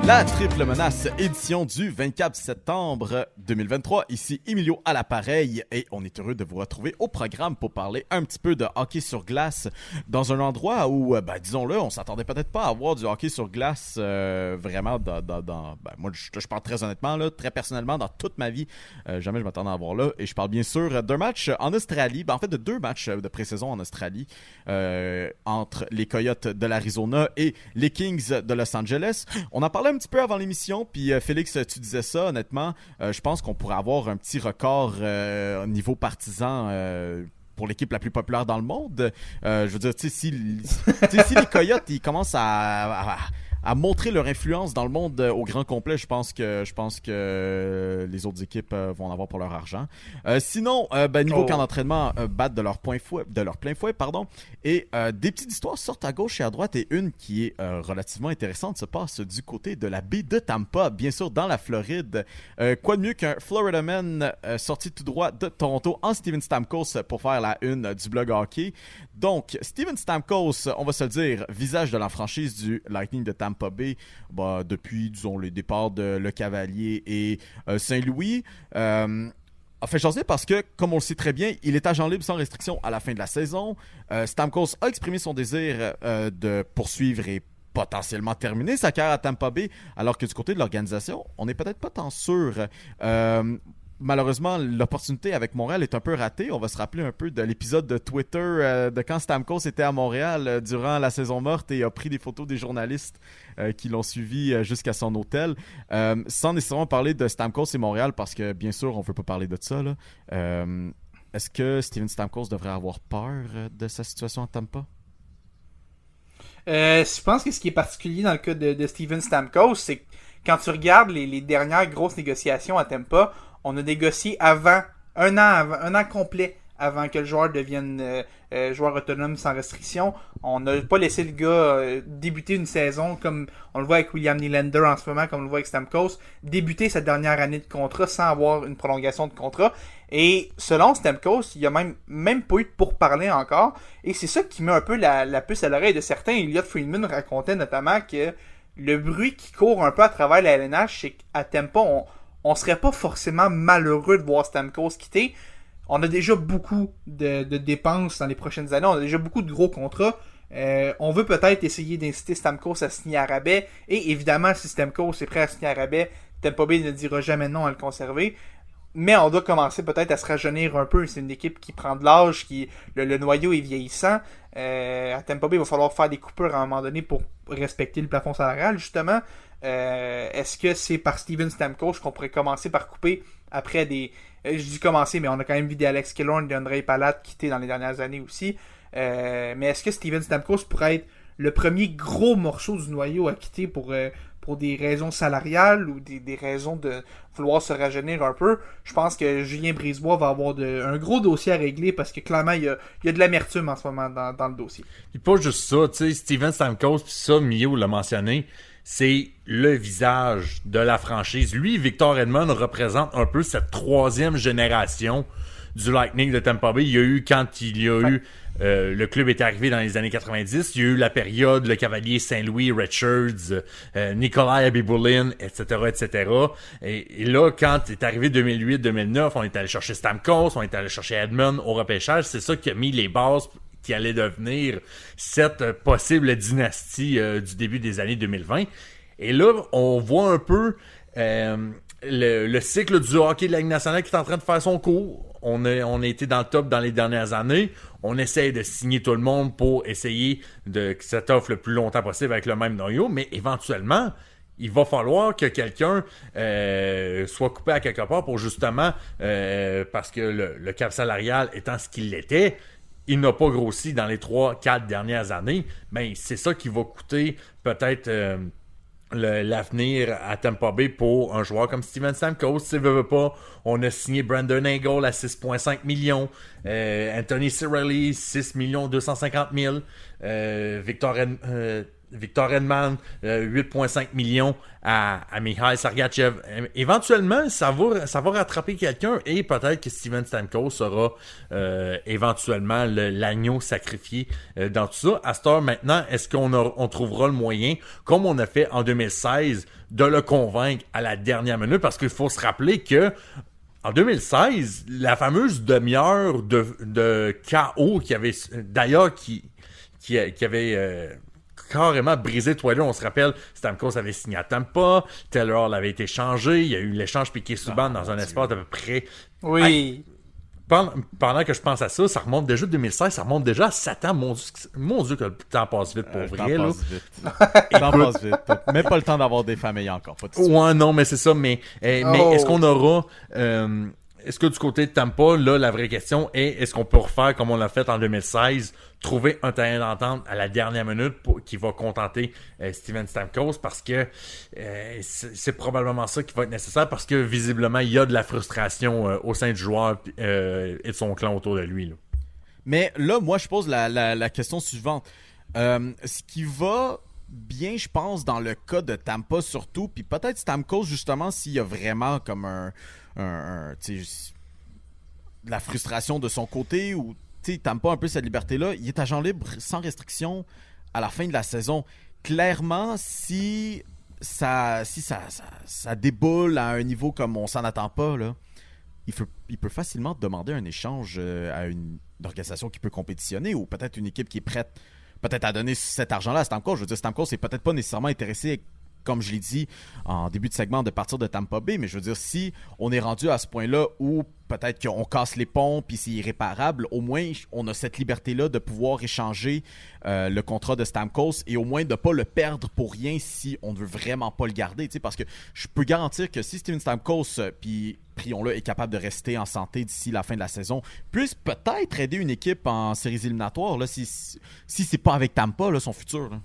La Triple Menace, édition du 24 septembre 2023. Ici Emilio à l'appareil et on est heureux de vous retrouver au programme pour parler un petit peu de hockey sur glace dans un endroit où, disons-le, on s'attendait peut-être pas à avoir du hockey sur glace vraiment moi, je parle très honnêtement, là, très personnellement, dans toute ma vie, jamais je m'attendais à avoir là. Et je parle bien sûr d'un match en Australie, en fait de 2 matchs de pré-saison en Australie entre les Coyotes de l'Arizona et les Kings de Los Angeles. On en parlait un petit peu avant l'émission, puis Félix, tu disais ça, honnêtement, je pense qu'on pourrait avoir un petit record au niveau partisan pour l'équipe la plus populaire dans le monde. Je veux dire, si les Coyotes ils commencent à montrer leur influence dans le monde au grand complet, je pense que les autres équipes vont en avoir pour leur argent. Sinon, niveau camp d'entraînement, battre de leur plein fouet, et des petites histoires sortent à gauche et à droite, et une qui est relativement intéressante se passe du côté de la baie de Tampa, bien sûr dans la Floride. Quoi de mieux qu'un Florida Man sorti tout droit de Toronto en Steven Stamkos pour faire la une du blog hockey. Donc, Steven Stamkos, on va se le dire, visage de la franchise du Lightning de Tampa Bay depuis, disons, les départs de Le Cavalier et Saint-Louis. Fait jaser parce que, comme on le sait très bien, il est agent libre sans restriction à la fin de la saison. Stamkos a exprimé son désir de poursuivre et potentiellement terminer sa carrière à Tampa Bay, alors que du côté de l'organisation, on n'est peut-être pas tant sûr. malheureusement, l'opportunité avec Montréal est un peu ratée. On va se rappeler un peu de l'épisode de Twitter de quand Stamkos était à Montréal durant la saison morte et a pris des photos des journalistes qui l'ont suivi jusqu'à son hôtel. Sans nécessairement parler de Stamkos et Montréal, parce que bien sûr, on ne veut pas parler de ça, là. Est-ce que Steven Stamkos devrait avoir peur de sa situation à Tampa? Je pense que ce qui est particulier dans le cas de Steven Stamkos, c'est que quand tu regardes les dernières grosses négociations à Tampa, on a négocié avant, un an complet avant que le joueur devienne joueur autonome sans restriction. On n'a pas laissé le gars débuter une saison comme on le voit avec William Nylander en ce moment, comme on le voit avec Stamkos, débuter sa dernière année de contrat sans avoir une prolongation de contrat. Et selon Stamkos, il n'y a même pas eu de pourparlers encore. Et c'est ça qui met un peu la puce à l'oreille de certains. Elliot Friedman racontait notamment que le bruit qui court un peu à travers la LNH, c'est qu'à Tampa, on serait pas forcément malheureux de voir Stamkos quitter. On a déjà beaucoup de dépenses dans les prochaines années. On a déjà beaucoup de gros contrats. On veut peut-être essayer d'inciter Stamkos à signer à rabais. Et évidemment, si Stamkos est prêt à signer à rabais, Tampa Bay ne dira jamais non à le conserver. Mais on doit commencer peut-être à se rajeunir un peu. C'est une équipe qui prend de l'âge, le noyau est vieillissant. À Tampa Bay, il va falloir faire des coupures à un moment donné pour respecter le plafond salarial, justement. Est-ce que c'est par Steven Stamkos qu'on pourrait commencer par couper après des... je dis commencer, mais on a quand même vu des Alex Killorn, des Andrei Palat quitter dans les dernières années aussi. Mais est-ce que Steven Stamkos pourrait être le premier gros morceau du noyau à quitter pour des raisons salariales ou des raisons de vouloir se rajeunir un peu? Je pense que Julien Brisebois va avoir un gros dossier à régler parce que clairement, il y a de l'amertume en ce moment dans le dossier. Puis pas juste ça, tu sais, Steven Stamkos, puis ça, Mio l'a mentionné, c'est le visage de la franchise. Lui, Victor Edmond représente un peu cette troisième génération du Lightning de Tampa Bay. Il y a eu, quand il y a eu le club est arrivé dans les années 90, il y a eu la période, le Cavalier Saint-Louis, Richards, Nikolai Abibulin, etc., etc. Et là, quand est arrivé 2008-2009, on est allé chercher Stamkos, on est allé chercher Edmond au repêchage. C'est ça qui a mis les bases qui allait devenir cette possible dynastie du début des années 2020. Et là, on voit un peu le cycle du hockey de la Ligue nationale qui est en train de faire son cours. On a été dans le top dans les dernières années. On essaie de signer tout le monde pour essayer que ça t'offre le plus longtemps possible avec le même noyau, mais éventuellement, il va falloir que quelqu'un soit coupé à quelque part pour justement, parce que le cap salarial étant ce qu'il était, il n'a pas grossi dans les 3-4 dernières années. Ben, c'est ça qui va coûter peut-être l'avenir à Tampa Bay pour un joueur comme Steven Stamkos. Si veut pas, on a signé Brandon Hagel à 6,5 millions, Anthony Cirelli 6 250 000, Victor Edman 8,5 millions à Mikhail Sergachev. Éventuellement, ça va rattraper quelqu'un et peut-être que Steven Stamkos sera éventuellement l'agneau sacrifié dans tout ça. À cette heure maintenant, est-ce qu'on trouvera le moyen, comme on a fait en 2016, de le convaincre à la dernière minute? Parce qu'il faut se rappeler que en 2016, la fameuse demi-heure de KO qui avait d'ailleurs qui avait carrément brisé Twitter. On se rappelle, Stamkos avait signé à Tampa, Taylor Hall avait été changé, il y a eu l'échange Piquet-Subban dans un espace d'à peu près... Oui. Hey, pendant que je pense à ça, ça remonte déjà à 2016, ça remonte déjà à 7 ans. Mon Dieu que le temps passe vite pour vrai. Le temps passe vite. Même pas le temps d'avoir des familles encore. Pas de suite. Ouais, non, mais c'est ça. Mais est-ce qu'on aura... est-ce que du côté de Tampa, là, la vraie question est, est-ce qu'on peut refaire comme on l'a fait en 2016, trouver un terrain d'entente à la dernière minute qui va contenter Steven Stamkos, parce que c'est probablement ça qui va être nécessaire, parce que visiblement, il y a de la frustration au sein du joueur et de son clan autour de lui. Là. Mais là, moi, je pose la question suivante. Ce qui va bien, je pense, dans le cas de Tampa surtout, puis peut-être Stamkos, justement, s'il y a vraiment comme de la frustration de son côté, ou Tampa un peu cette liberté-là, il est agent libre sans restriction à la fin de la saison. Clairement, si ça déboule à un niveau comme on s'en attend pas, là, il peut facilement demander un échange à une organisation qui peut compétitionner, ou peut-être une équipe qui est prête peut-être à donner cet argent-là à Stamkos. Je veux dire, Stamkos n'est peut-être pas nécessairement intéressé comme je l'ai dit en début de segment, de partir de Tampa Bay. Mais je veux dire, si on est rendu à ce point-là où peut-être qu'on casse les ponts puis c'est irréparable, au moins on a cette liberté-là de pouvoir échanger le contrat de Stamkos et au moins de ne pas le perdre pour rien si on ne veut vraiment pas le garder. Parce que je peux garantir que si Steven Stamkos, puis prions-le, est capable de rester en santé d'ici la fin de la saison, puisse peut-être aider une équipe en séries éliminatoires, là, si c'est pas avec Tampa, là, son futur. Là.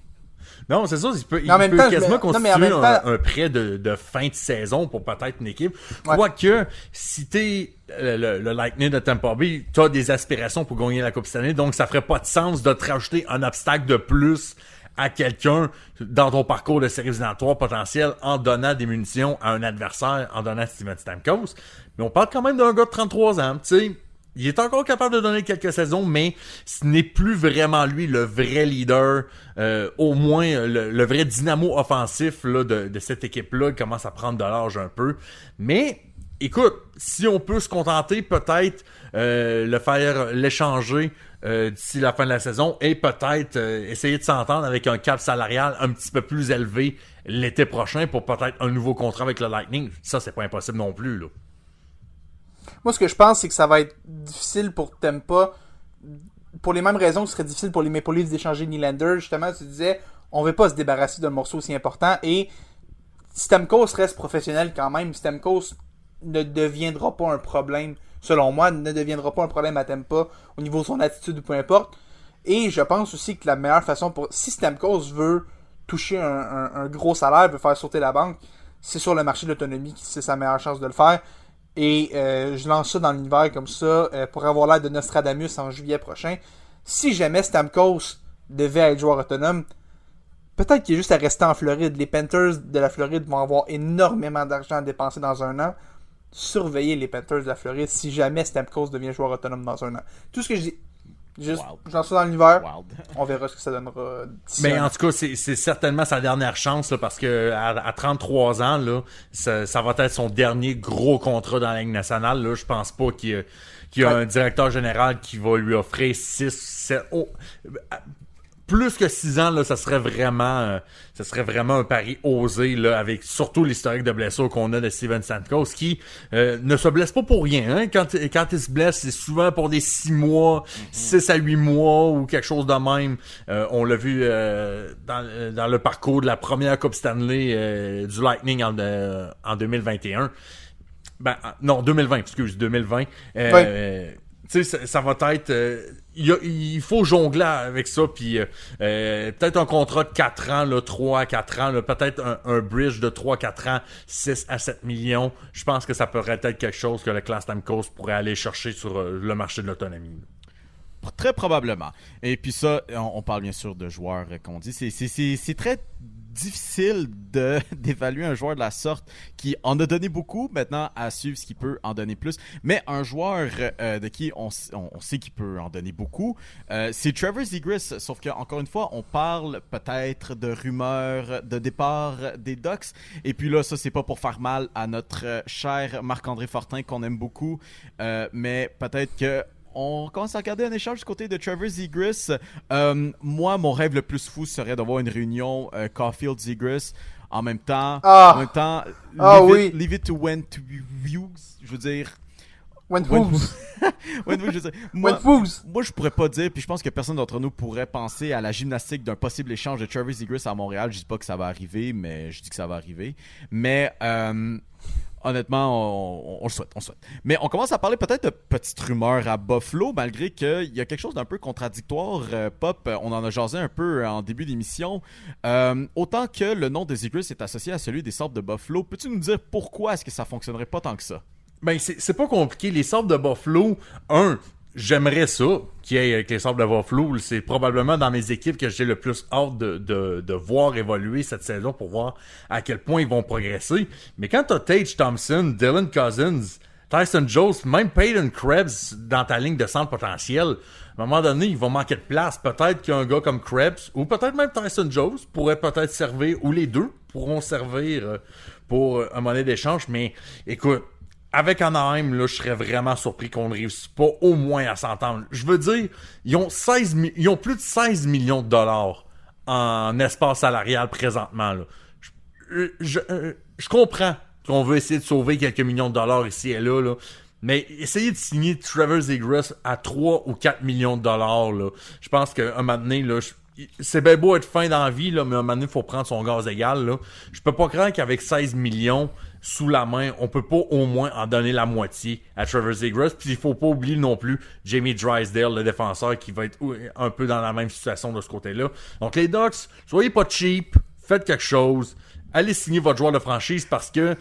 Non, c'est ça, il peut quasiment constituer un prêt de fin de saison pour peut-être une équipe. Ouais. Quoique, si t'es le Lightning de Tampa Bay, t'as des aspirations pour gagner la Coupe cette année, donc ça ferait pas de sens de te rajouter un obstacle de plus à quelqu'un dans ton parcours de séries éliminatoires potentiel en donnant des munitions à un adversaire, en donnant Steven Stamkos. Mais on parle quand même d'un gars de 33 ans, tu sais. Il est encore capable de donner quelques saisons, mais ce n'est plus vraiment lui le vrai leader, au moins le vrai dynamo offensif là, de cette équipe-là. Il commence à prendre de l'âge un peu. Mais, écoute, si on peut se contenter, peut-être l'échanger d'ici la fin de la saison et peut-être essayer de s'entendre avec un cap salarial un petit peu plus élevé l'été prochain pour peut-être un nouveau contrat avec le Lightning. Ça, c'est pas impossible non plus, là. Moi, ce que je pense, c'est que ça va être difficile pour Tampa, pour les mêmes raisons que ce serait difficile pour les Maple Leafs d'échanger Nylander. Justement, tu disais, on veut pas se débarrasser d'un morceau aussi important, et Stamkos reste professionnel quand même. Stamkos ne deviendra pas un problème, selon moi, ne deviendra pas un problème à Tampa au niveau de son attitude ou peu importe. Et je pense aussi que la meilleure façon pour... Si Stamkos veut toucher un gros salaire, veut faire sauter la banque, c'est sur le marché de l'autonomie que c'est sa meilleure chance de le faire. Et je lance ça dans l'univers comme ça pour avoir l'air de Nostradamus en juillet prochain. Si jamais Stamkos devait être joueur autonome, peut-être qu'il est juste à rester en Floride. Les Panthers de la Floride vont avoir énormément d'argent à dépenser dans un an. Surveillez les Panthers de la Floride si jamais Stamkos devient joueur autonome dans un an. Tout ce que je dis, juste, je lance ça dans l'univers. On verra ce que ça donnera. Mais en tout cas, c'est certainement sa dernière chance là, parce que à 33 ans, là, ça va être son dernier gros contrat dans la Ligue nationale. Là. Je pense pas qu'il y a un directeur général qui va lui offrir 6, 7... plus que 6 ans, là, ça serait vraiment un pari osé, là, avec surtout l'historique de blessure qu'on a de Steven Stamkos, qui ne se blesse pas pour rien. Hein? Quand il se blesse, c'est souvent pour des 6 mois, 6 à 8 mois ou quelque chose de même. On l'a vu dans le parcours de la première Coupe Stanley du Lightning en 2021. Ben, non, 2020. Tu sais, ça va être... il faut jongler avec ça, puis peut-être un contrat de 4 ans, là, 3 à 4 ans, là, peut-être un bridge de 3-4 ans, 6 à 7 millions. Je pense que ça pourrait être quelque chose que le Class Stamkos pourrait aller chercher sur le marché de l'autonomie. Très probablement. Et puis ça, on parle bien sûr de joueurs, comme on dit. C'est très difficile d'évaluer un joueur de la sorte qui en a donné beaucoup, maintenant à suivre ce qu'il peut en donner plus. Mais un joueur de qui on sait qu'il peut en donner beaucoup, c'est Trevor Zegras. Sauf que encore une fois, on parle peut-être de rumeurs de départ des Ducks. Et puis là, ça c'est pas pour faire mal à notre cher Marc-André Fortin qu'on aime beaucoup, mais peut-être que on commence à regarder un échange du côté de Trevor Zegras. Moi, mon rêve le plus fou serait d'avoir une réunion Caulfield-Zegras en même temps. Leave it to when to use. Je veux dire... When je veux dire, moi, je pourrais pas dire, puis je pense que personne d'entre nous pourrait penser à la gymnastique d'un possible échange de Trevor Zegras à Montréal. Je dis pas que ça va arriver, mais je dis que ça va arriver. Mais... honnêtement, on le souhaite, Mais on commence à parler peut-être de petites rumeurs à Buffalo, malgré qu'il y a quelque chose d'un peu contradictoire. Pop, on en a jasé un peu en début d'émission. Autant que le nom de Zegras est associé à celui des Sabres de Buffalo, peux-tu nous dire pourquoi est-ce que ça fonctionnerait pas tant que ça? Ben, c'est pas compliqué. Les Sabres de Buffalo, j'aimerais ça qu'il y ait avec les Sabres de Buffalo. C'est probablement dans mes équipes que j'ai le plus hâte de voir évoluer cette saison pour voir à quel point ils vont progresser. Mais quand t'as Tage Thompson, Dylan Cousins, Tyson Jones, même Peyton Krebs dans ta ligne de centre potentiel, à un moment donné, il va manquer de place. Peut-être qu'un gars comme Krebs, ou peut-être même Tyson Jones, pourrait peut-être servir, ou les deux pourront servir pour un monnaie d'échange. Mais écoute, avec Anaheim, là, je serais vraiment surpris qu'on ne réussisse pas au moins à s'entendre. Je veux dire, ils ont plus de 16 millions de dollars en espace salarial présentement. Là. je comprends qu'on veut essayer de sauver quelques millions de dollars ici et là, mais essayer de signer Trevor Zegras à 3 ou 4 millions de dollars, là, je pense qu'à un moment donné, là, c'est bien beau être fin dans la vie, là, mais à un moment donné, il faut prendre son gaz égal. Là. Je peux pas croire qu'avec 16 millions sous la main, on peut pas au moins en donner la moitié à Trevor Zegras. Puis il faut pas oublier non plus Jamie Drysdale, le défenseur, qui va être un peu dans la même situation de ce côté-là. Donc les Ducks, soyez pas cheap, faites quelque chose, allez signer votre joueur de franchise parce que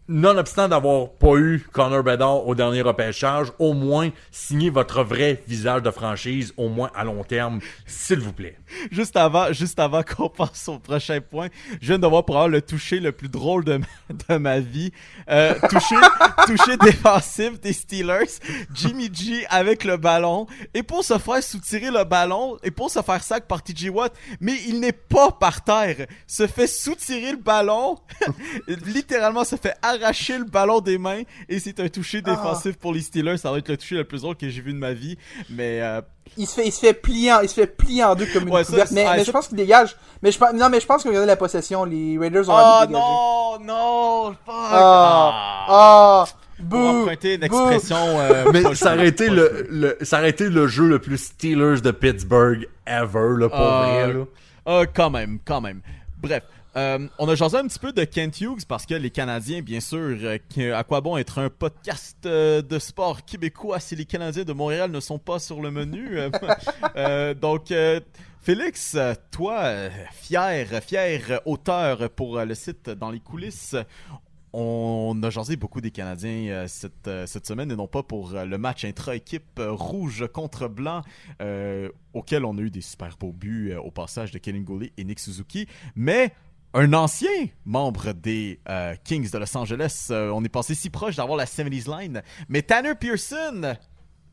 nonobstant d'avoir pas eu Connor Bedard au dernier repêchage, au moins signez votre vrai visage de franchise, au moins à long terme, s'il vous plaît. Juste avant qu'on passe au prochain point, je viens de voir pour avoir le toucher le plus drôle de ma vie. Toucher défensif des Steelers, Jimmy G avec le ballon, et pour se faire soutirer le ballon, et pour se faire sac par TJ Watt, mais il n'est pas par terre, se fait soutirer le ballon, littéralement se fait arracher le ballon des mains, et c'est un toucher défensif pour les Steelers. Ça va être le toucher le plus drôle que j'ai vu de ma vie, mais il se fait plier en deux comme une couverte. Mais je pense qu'il dégage. Mais je pense qu'ils ont gardé la possession. Les Raiders ont dégagé. Non, fuck. Bouh, pour emprunter une expression. Mais ça aurait été le jeu le plus Steelers de Pittsburgh ever, là, pour vrai, là. Quand même. Bref. On a jasé un petit peu de Kent Hughes parce que les Canadiens, bien sûr, à quoi bon être un podcast de sport québécois si les Canadiens de Montréal ne sont pas sur le menu. Donc, Félix, toi, fier auteur pour le site Dans les coulisses, on a jasé beaucoup des Canadiens cette semaine et non pas pour le match intra-équipe rouge contre blanc auquel on a eu des super beaux buts au passage de Kelly Goulet et Nick Suzuki, mais un ancien membre des Kings de Los Angeles. On est passé si proche d'avoir la 70s line. Mais Tanner Pearson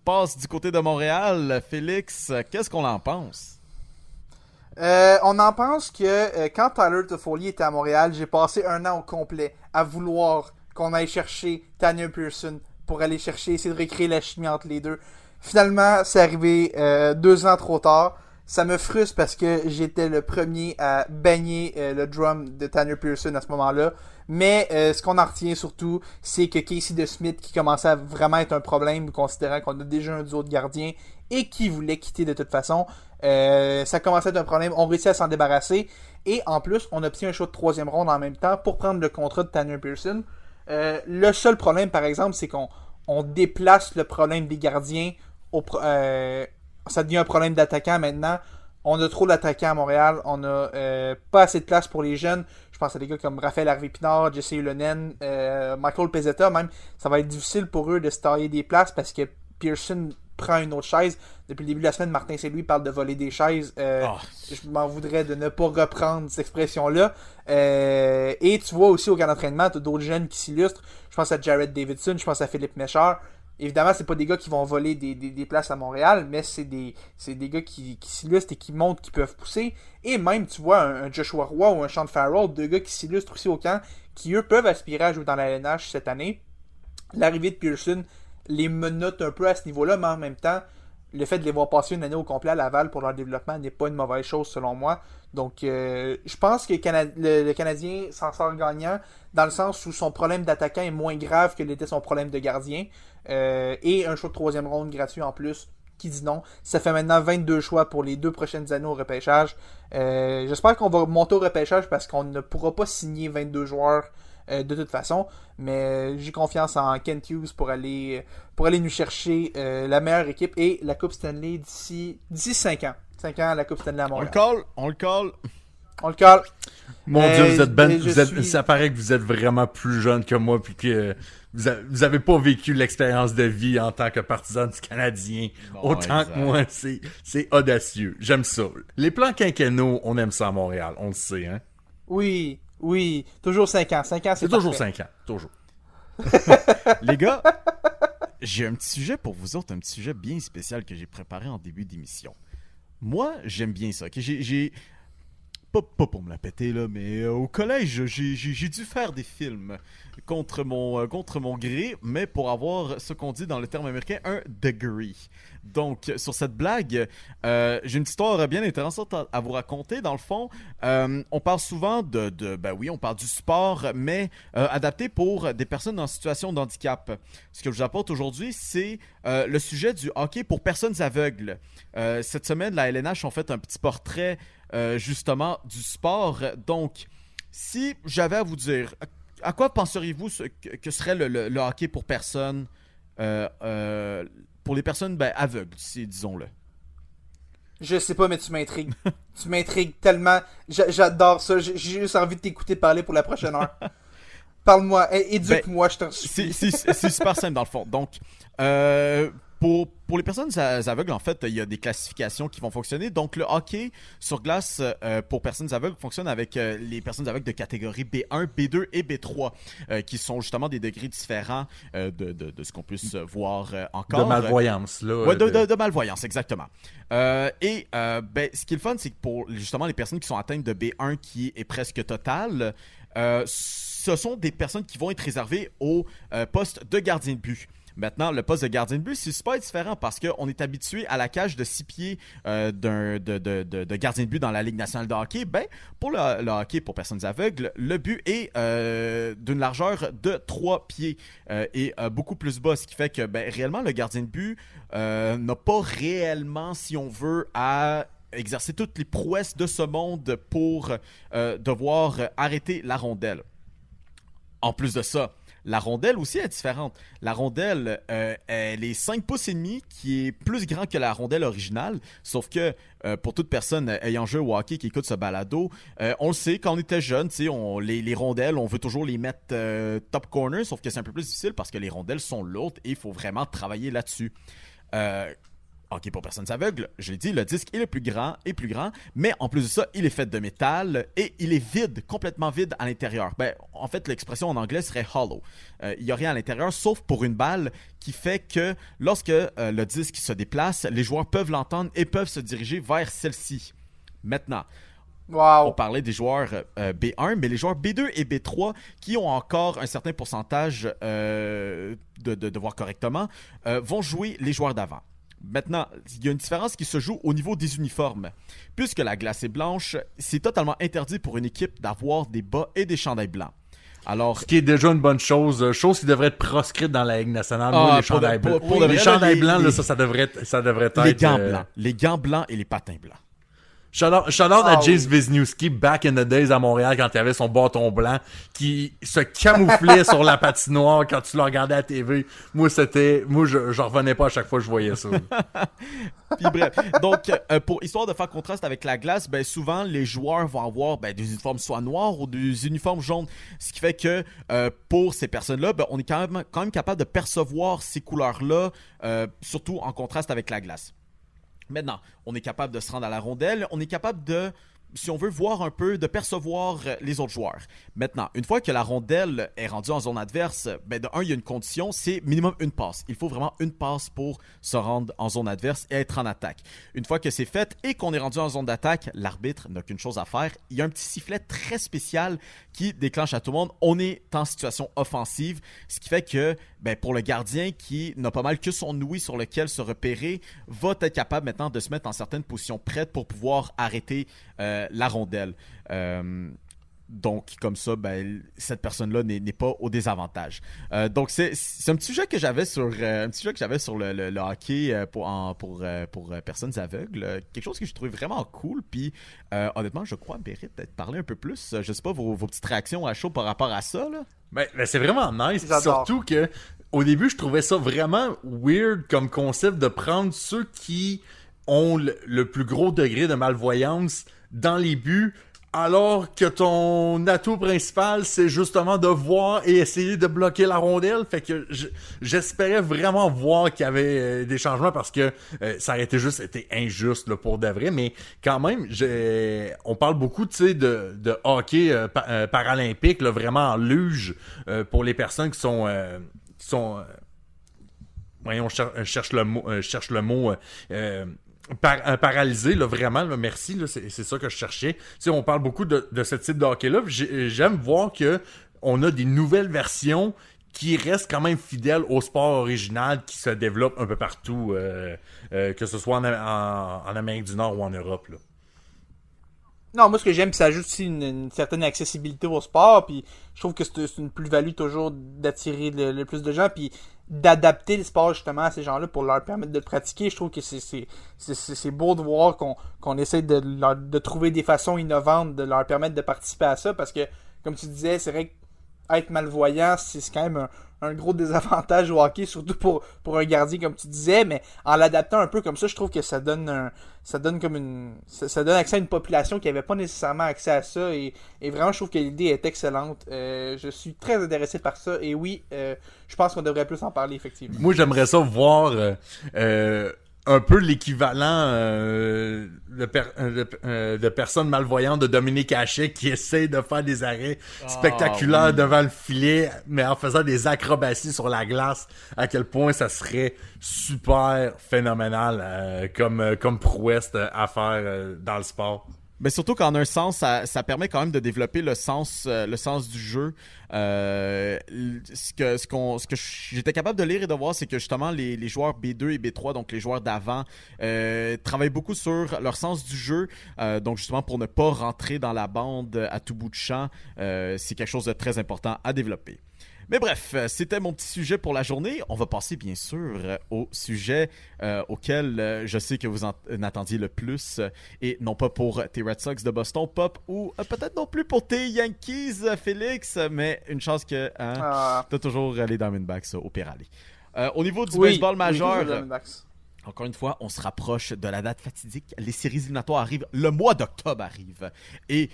passe du côté de Montréal. Félix, qu'est-ce qu'on en pense? On en pense que quand Tyler Toffoli était à Montréal, j'ai passé un an au complet à vouloir qu'on aille chercher Tanner Pearson pour aller essayer de recréer la chimie entre les deux. Finalement, c'est arrivé 2 ans trop tard. Ça me frustre parce que j'étais le premier à bagner le drum de Tanner Pearson à ce moment-là. Mais ce qu'on en retient surtout, c'est que Casey DeSmith, qui commençait à vraiment être un problème, considérant qu'on a déjà un duo de gardiens et qui voulait quitter de toute façon, ça commençait à être un problème. On réussit à s'en débarrasser. Et en plus, on obtient un choix de 3e ronde en même temps pour prendre le contrat de Tanner Pearson. Le seul problème, par exemple, c'est qu'on déplace le problème des gardiens ça devient un problème d'attaquant maintenant. On a trop d'attaquants à Montréal. On a pas assez de place pour les jeunes. Je pense à des gars comme Raphaël Harvey-Pinard, Jesse Ulonen, Michael Pezzetta même. Ça va être difficile pour eux de se tailler des places parce que Pearson prend une autre chaise. Depuis le début de la semaine, Martin Saint-Louis parle de voler des chaises. Je m'en voudrais de ne pas reprendre cette expression-là. Et tu vois aussi au camp d'entraînement, tu as d'autres jeunes qui s'illustrent. Je pense à Jared Davidson, je pense à Philippe Méchard. Évidemment, c'est pas des gars qui vont voler des places à Montréal, mais c'est des gars qui s'illustrent et qui montrent qu'ils peuvent pousser. Et même, tu vois, un Joshua Roy ou un Sean Farrell, 2 gars qui s'illustrent aussi au camp, qui eux peuvent aspirer à jouer dans la LNH cette année. L'arrivée de Pearson les menotte un peu à ce niveau-là, mais en même temps, le fait de les voir passer une année au complet à Laval pour leur développement n'est pas une mauvaise chose selon moi. Donc, je pense que le Canadien s'en sort gagnant dans le sens où son problème d'attaquant est moins grave que l'était son problème de gardien. Et un choix de 3e ronde gratuit en plus, qui dit non. Ça fait maintenant 22 choix pour les 2 prochaines années au repêchage. J'espère qu'on va monter au repêchage parce qu'on ne pourra pas signer 22 joueurs de toute façon. Mais j'ai confiance en Kent Hughes pour aller nous chercher la meilleure équipe et la Coupe Stanley d'ici 5 ans. 5 ans, la Coupe Stanley à Montréal. On le call. Mon Dieu, ça paraît que vous êtes vraiment plus jeune que moi puis que vous avez pas vécu l'expérience de vie en tant que partisan du Canadien autant que moi. C'est audacieux. J'aime ça. Les plans quinquennaux, on aime ça à Montréal. On le sait, hein? Oui. Toujours 5 ans. 5 ans, c'est toujours parfait. 5 ans. Toujours. Les gars, j'ai un petit sujet pour vous autres, un petit sujet bien spécial que j'ai préparé en début d'émission. Moi, j'aime bien ça. pas pour me la péter, là, mais au collège, j'ai dû faire des films contre mon gré, mais pour avoir ce qu'on dit dans le terme américain, un degree. Donc, sur cette blague, j'ai une histoire bien intéressante à vous raconter. Dans le fond, on parle souvent ben oui, on parle du sport, mais adapté pour des personnes en situation de handicap. Ce que je vous apporte aujourd'hui, c'est le sujet du hockey pour personnes aveugles. Cette semaine, la LNH ont fait un petit portrait justement du sport. Donc, si j'avais à vous dire, à quoi penseriez-vous que serait le hockey pour personnes, pour les personnes aveugles, disons-le? Je sais pas, mais tu m'intrigues. Tu m'intrigues tellement. J'adore ça. J'ai juste envie de t'écouter parler pour la prochaine heure. Parle-moi, éduque-moi, je t'en supplie. C'est super simple dans le fond. Donc, pour les personnes aveugles, en fait, il y a des classifications qui vont fonctionner. Donc, le hockey sur glace pour personnes aveugles fonctionne avec les personnes aveugles de catégorie B1, B2 et B3, qui sont justement des degrés différents de ce qu'on puisse voir encore. De malvoyance, là. Ouais, de malvoyance, exactement. Ce qui est le fun, c'est que pour justement les personnes qui sont atteintes de B1, qui est presque total, ce sont des personnes qui vont être réservées au poste de gardien de but. Maintenant, le poste de gardien de but, c'est super différent parce qu'on est habitué à la cage de 6 pieds de gardien de but dans la Ligue nationale de hockey. Pour le hockey pour personnes aveugles, le but est d'une largeur de 3 pieds et beaucoup plus bas, ce qui fait que réellement, le gardien de but n'a pas réellement, si on veut, à exercer toutes les prouesses de ce monde pour devoir arrêter la rondelle. En plus de ça, la rondelle aussi est différente. La rondelle, elle est 5 pouces et demi, qui est plus grand que la rondelle originale. Sauf que pour toute personne ayant joué au hockey qui écoute ce balado, on le sait, quand on était jeune, les rondelles, on veut toujours les mettre top corner, sauf que c'est un peu plus difficile parce que les rondelles sont lourdes et il faut vraiment travailler là-dessus. Ok, pour personnes aveugles, je l'ai dit, le disque est plus grand, mais en plus de ça, il est fait de métal et il est vide, complètement vide à l'intérieur. En fait, l'expression en anglais serait hollow. Il n'y a rien à l'intérieur, sauf pour une balle qui fait que lorsque le disque se déplace, les joueurs peuvent l'entendre et peuvent se diriger vers celle-ci. Maintenant, on parlait des joueurs B1, mais les joueurs B2 et B3 qui ont encore un certain pourcentage de voir correctement vont jouer les joueurs d'avant. Maintenant, il y a une différence qui se joue au niveau des uniformes. Puisque la glace est blanche, c'est totalement interdit pour une équipe d'avoir des bas et des chandails blancs. Alors, ce qui est déjà une bonne chose qui devrait être proscrite dans la Ligue nationale. Les chandails blancs. Les chandails blancs, là, ça devrait être... Les gants blancs et les patins blancs. Shout out à James Wisniewski back in the days à Montréal quand il avait son bâton blanc qui se camouflait sur la patinoire quand tu le regardais à la TV. Moi, je revenais pas à chaque fois que je voyais ça. Puis bref, donc pour histoire de faire contraste avec la glace, souvent les joueurs vont avoir des uniformes soit noirs ou des uniformes jaunes, ce qui fait que pour ces personnes-là, on est quand même capable de percevoir ces couleurs-là, surtout en contraste avec la glace. Maintenant, on est capable de se rendre à la rondelle, on est capable de, si on veut, voir un peu, de percevoir les autres joueurs. Maintenant, une fois que la rondelle est rendue en zone adverse, de un, il y a une condition, c'est minimum une passe. Il faut vraiment une passe pour se rendre en zone adverse et être en attaque. Une fois que c'est fait et qu'on est rendu en zone d'attaque, l'arbitre n'a qu'une chose à faire. Il y a un petit sifflet très spécial qui déclenche à tout le monde. On est en situation offensive, ce qui fait que pour le gardien qui n'a pas mal que son ouïe sur lequel se repérer, va être capable maintenant de se mettre en certaines positions prêtes pour pouvoir arrêter la rondelle. Donc, comme ça, cette personne-là n'est pas au désavantage. Donc, c'est un petit sujet que j'avais sur le hockey pour personnes aveugles. Quelque chose que je trouvais vraiment cool. Puis, honnêtement, je crois mérite d'être parlé un peu plus. Je sais pas vos petites réactions à chaud par rapport à ça, là. C'est vraiment nice. Surtout que au début, je trouvais ça vraiment weird comme concept de prendre ceux qui ont le plus gros degré de malvoyance dans les buts, alors que ton atout principal, c'est justement de voir et essayer de bloquer la rondelle. Fait que j'espérais vraiment voir qu'il y avait des changements parce que ça aurait été injuste là, pour de vrai. Mais quand même, on parle beaucoup de hockey paralympique, là, vraiment en luge pour les personnes qui sont voyons, je cherche le mot paralysé, là, vraiment, là, merci, là, c'est ça que je cherchais. Tu sais, on parle beaucoup de ce type de hockey-là, j'aime voir que on a des nouvelles versions qui restent quand même fidèles au sport original qui se développe un peu partout, que ce soit en Amérique du Nord ou en Europe, là. Non, moi, ce que j'aime, ça ajoute aussi une certaine accessibilité au sport, puis je trouve que c'est une plus-value toujours d'attirer le plus de gens, puis d'adapter le sport justement à ces gens-là pour leur permettre de le pratiquer. Je trouve que c'est beau de voir qu'on essaie de trouver des façons innovantes de leur permettre de participer à ça, parce que, comme tu disais, c'est vrai que être malvoyant, c'est quand même un gros désavantage au hockey, surtout pour un gardien, comme tu disais, mais en l'adaptant un peu comme ça, je trouve que ça donne accès à une population qui n'avait pas nécessairement accès à ça, et vraiment, je trouve que l'idée est excellente. Je suis très intéressé par ça, et oui, je pense qu'on devrait plus en parler, effectivement. Moi, j'aimerais ça voir un peu l'équivalent de personnes malvoyantes de Dominique Hachek qui essaie de faire des arrêts spectaculaires devant le filet, mais en faisant des acrobaties sur la glace, à quel point ça serait super phénoménal comme prouesse à faire dans le sport. Mais surtout qu'en un sens, ça permet quand même de développer le sens du jeu. Ce que j'étais capable de lire et de voir, c'est que justement les joueurs B2 et B3, donc les joueurs d'avant, travaillent beaucoup sur leur sens du jeu. Donc justement pour ne pas rentrer dans la bande à tout bout de champ, c'est quelque chose de très important à développer. Mais bref, c'était mon petit sujet pour la journée. On va passer bien sûr au sujet auquel je sais que vous en attendiez le plus. Et non pas pour tes Red Sox de Boston, Pop, ou peut-être non plus pour tes Yankees, Félix, mais une chance que t'as toujours les Diamondbacks au pire aller. Au niveau du baseball majeur... Encore une fois, on se rapproche de la date fatidique. Les séries éliminatoires arrivent. Le mois d'octobre arrive. Et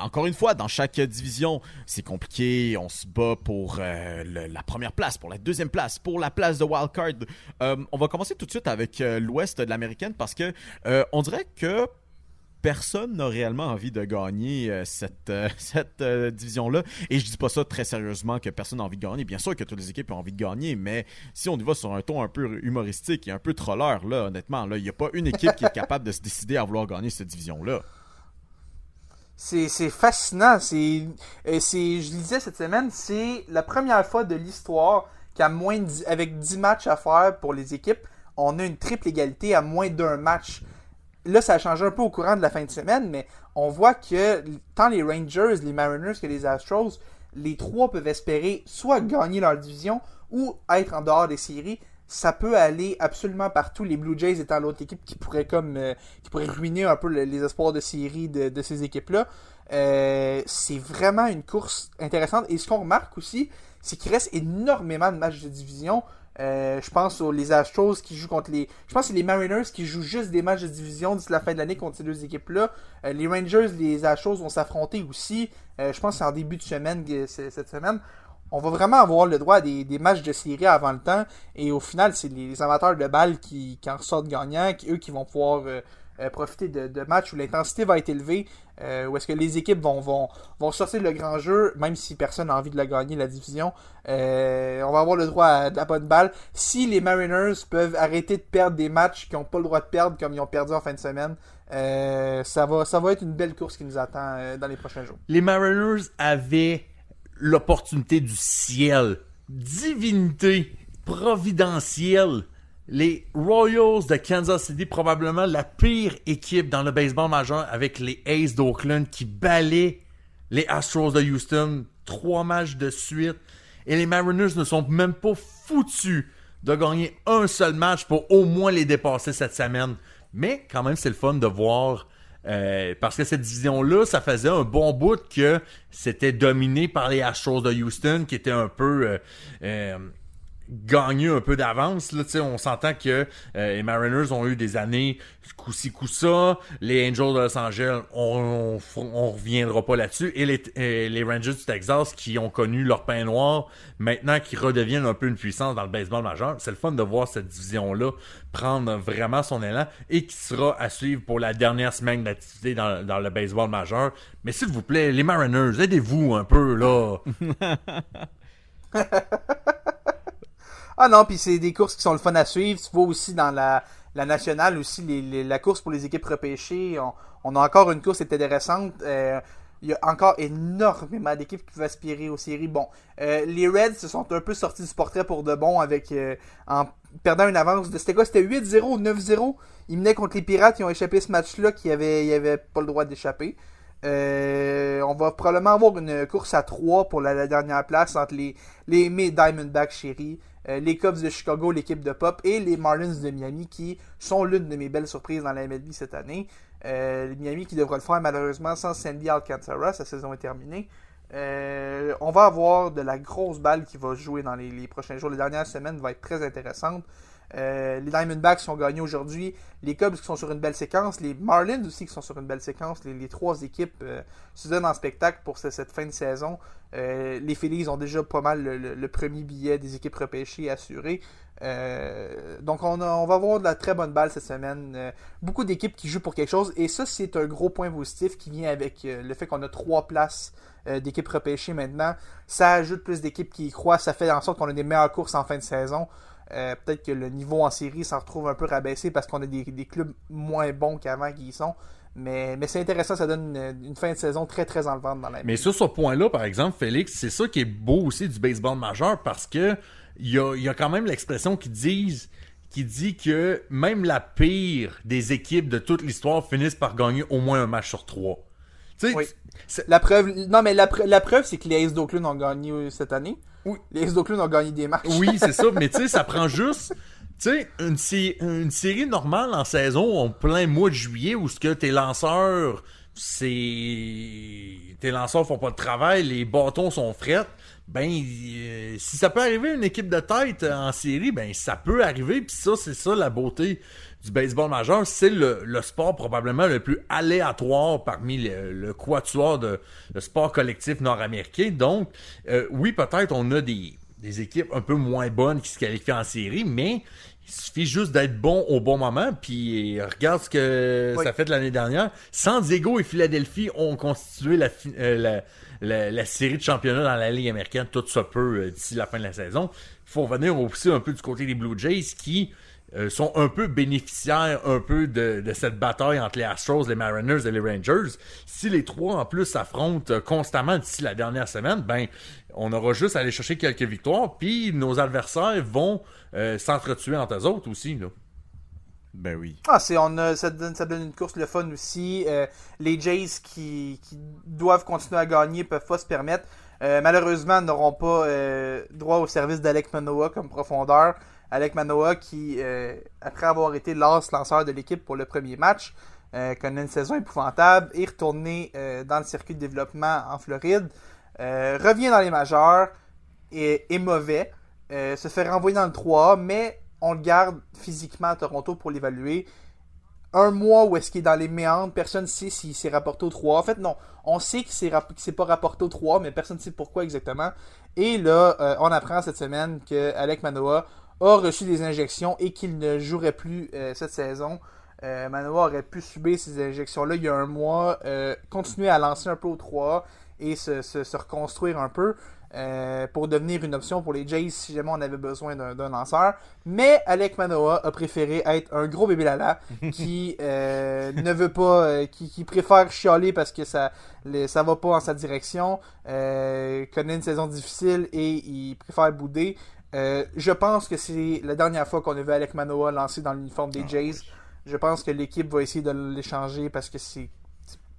encore une fois, dans chaque division, c'est compliqué. On se bat pour la première place, pour la deuxième place, pour la place de wildcard. On va commencer tout de suite avec l'Ouest de l'américaine parce que on dirait que personne n'a réellement envie de gagner cette division-là. Et je dis pas ça très sérieusement que personne n'a envie de gagner. Bien sûr que toutes les équipes ont envie de gagner, mais si on y va sur un ton un peu humoristique et un peu troller, là, honnêtement, il n'y a pas une équipe qui est capable de se décider à vouloir gagner cette division-là. C'est fascinant. Je lisais cette semaine, c'est la première fois de l'histoire avec 10 matchs à faire pour les équipes, on a une triple égalité à moins d'un match. Là, ça a changé un peu au courant de la fin de semaine, mais on voit que tant les Rangers, les Mariners que les Astros, les trois peuvent espérer soit gagner leur division ou être en dehors des séries. Ça peut aller absolument partout. Les Blue Jays étant l'autre équipe qui pourrait ruiner un peu les espoirs de série de ces équipes-là. C'est vraiment une course intéressante. Et ce qu'on remarque aussi, c'est qu'il reste énormément de matchs de division. Je pense aux les Astros qui jouent contre les... Je pense que c'est les Mariners qui jouent juste des matchs de division d'ici la fin de l'année contre ces deux équipes-là. Les Rangers, les Astros vont s'affronter aussi. Je pense que c'est en début de semaine cette semaine. On va vraiment avoir le droit à des matchs de série avant le temps. Et au final, c'est les amateurs de balle qui en ressortent gagnants, eux qui vont pouvoir profiter de matchs où l'intensité va être élevée, où est-ce que les équipes vont sortir le grand jeu, même si personne n'a envie de la gagner, la division. On va avoir le droit à de la bonne balle. Si les Mariners peuvent arrêter de perdre des matchs qu'ils n'ont pas le droit de perdre, comme ils ont perdu en fin de semaine, ça va être une belle course qui nous attend dans les prochains jours. Les Mariners avaient l'opportunité du ciel, divinité providentielle. Les Royals de Kansas City, probablement la pire équipe dans le baseball majeur, avec les A's d'Oakland qui balaient les Astros de Houston 3 matchs de suite. Et les Mariners ne sont même pas foutus de gagner un seul match pour au moins les dépasser cette semaine. Mais quand même, c'est le fun de voir, parce que cette division-là, ça faisait un bon bout que c'était dominé par les Astros de Houston, qui étaient un peu... gagner un peu d'avance. Là, on s'entend que les Mariners ont eu des années coup-ci, coup-ça. Les Angels de Los Angeles, on reviendra pas là-dessus. Et les Rangers du Texas qui ont connu leur pain noir, maintenant qui redeviennent un peu une puissance dans le baseball majeur. C'est le fun de voir cette division-là prendre vraiment son élan et qui sera à suivre pour la dernière semaine d'activité dans le baseball majeur. Mais s'il vous plaît, les Mariners, aidez-vous un peu, là. Ah non, puis c'est des courses qui sont le fun à suivre. Tu vois aussi dans la la nationale aussi, la course pour les équipes repêchées, on a encore une course intéressante. Il y a encore énormément d'équipes qui peuvent aspirer aux séries. Bon, les Reds se sont un peu sortis du portrait pour de bon en perdant une avance de... C'était quoi? C'était 8-0 ou 9-0? Ils menaient contre les Pirates, ils ont échappé ce match-là qui avait pas le droit d'échapper. On va probablement avoir une course à 3 pour la dernière place entre les Diamondbacks chéris, les Cubs de Chicago, l'équipe de Pop, et les Marlins de Miami qui sont l'une de mes belles surprises dans la MLB cette année. Les Miami qui devra le faire malheureusement sans Sandy Alcantara, sa saison est terminée. On va avoir de la grosse balle qui va jouer dans les prochains jours. Les dernières semaines vont être très intéressantes. Les Diamondbacks qui ont gagné aujourd'hui, les Cubs qui sont sur une belle séquence, les Marlins aussi qui sont sur une belle séquence, les trois équipes se donnent en spectacle pour cette fin de saison. Les Phillies ont déjà pas mal le premier billet des équipes repêchées assuré. Donc on va avoir de la très bonne balle cette semaine. Beaucoup d'équipes qui jouent pour quelque chose, et ça c'est un gros point positif qui vient avec le fait qu'on a 3 places d'équipes repêchées maintenant. Ça ajoute plus d'équipes qui y croient, ça fait en sorte qu'on a des meilleures courses en fin de saison. Peut-être que le niveau en série s'en retrouve un peu rabaissé parce qu'on a des clubs moins bons qu'avant qui y sont. Mais c'est intéressant, ça donne une fin de saison très très enlevante dans la Mais sur ce point-là, par exemple, Félix, c'est ça qui est beau aussi du baseball majeur, parce que il y a quand même l'expression qui dit que même la pire des équipes de toute l'histoire finissent par gagner au moins un match sur 3. Tu sais, oui. La preuve c'est que les Aces d'Oakland ont gagné cette année. Oui. Les Aces d'Oakland ont gagné des matchs. Oui, c'est ça, mais tu sais, ça prend juste... Tu sais, une série normale en saison en plein mois de juillet où ce que tes lanceurs font pas de travail, les bâtons sont frettes, ben si ça peut arriver à une équipe de tête en série, ben ça peut arriver, puis ça, c'est ça la beauté du baseball majeur, c'est le sport probablement le plus aléatoire parmi le quatuor de sport collectif nord-américain. Donc, oui, peut-être on a des équipes un peu moins bonnes qui se qualifient en série, mais il suffit juste d'être bon au bon moment. Puis regarde ce que ça fait de l'année dernière. San Diego et Philadelphie ont constitué la série de championnat dans la Ligue américaine. Tout ça peut d'ici la fin de la saison. Il faut revenir aussi un peu du côté des Blue Jays qui sont un peu bénéficiaires un peu de cette bataille entre les Astros, les Mariners et les Rangers. Si les trois en plus s'affrontent constamment d'ici la dernière semaine, ben on aura juste à aller chercher quelques victoires, puis nos adversaires vont s'entretuer entre eux autres aussi, là. Ben oui. Ça donne une course le fun aussi. Les Jays qui doivent continuer à gagner peuvent pas se permettre. Malheureusement, n'auront pas droit au service d'Alek Manoah comme profondeur. Alek Manoah qui, après avoir été lanceur de l'équipe pour le premier match, connaît une saison épouvantable, est retourné dans le circuit de développement en Floride, revient dans les majeurs, est mauvais, se fait renvoyer dans le 3A, mais on le garde physiquement à Toronto pour l'évaluer. Un mois où est-ce qu'il est dans les méandres, personne ne sait s'il s'est rapporté au 3A. En fait, non, on sait qu'il s'est pas rapporté au 3A, mais personne ne sait pourquoi exactement. Et là, on apprend cette semaine qu'Alek Manoah a reçu des injections et qu'il ne jouerait plus cette saison. Manoah aurait pu subir ces injections-là il y a un mois, continuer à lancer un peu au 3A et se reconstruire un peu pour devenir une option pour les Jays si jamais on avait besoin d'un lanceur. Mais Alek Manoah a préféré être un gros bébé lala qui ne veut pas, qui préfère chialer parce que ça va pas en sa direction, connaît une saison difficile et il préfère bouder. Je pense que c'est la dernière fois qu'on a vu Alek Manoah lancer dans l'uniforme des Jays. Je pense que l'équipe va essayer de l'échanger parce que c'est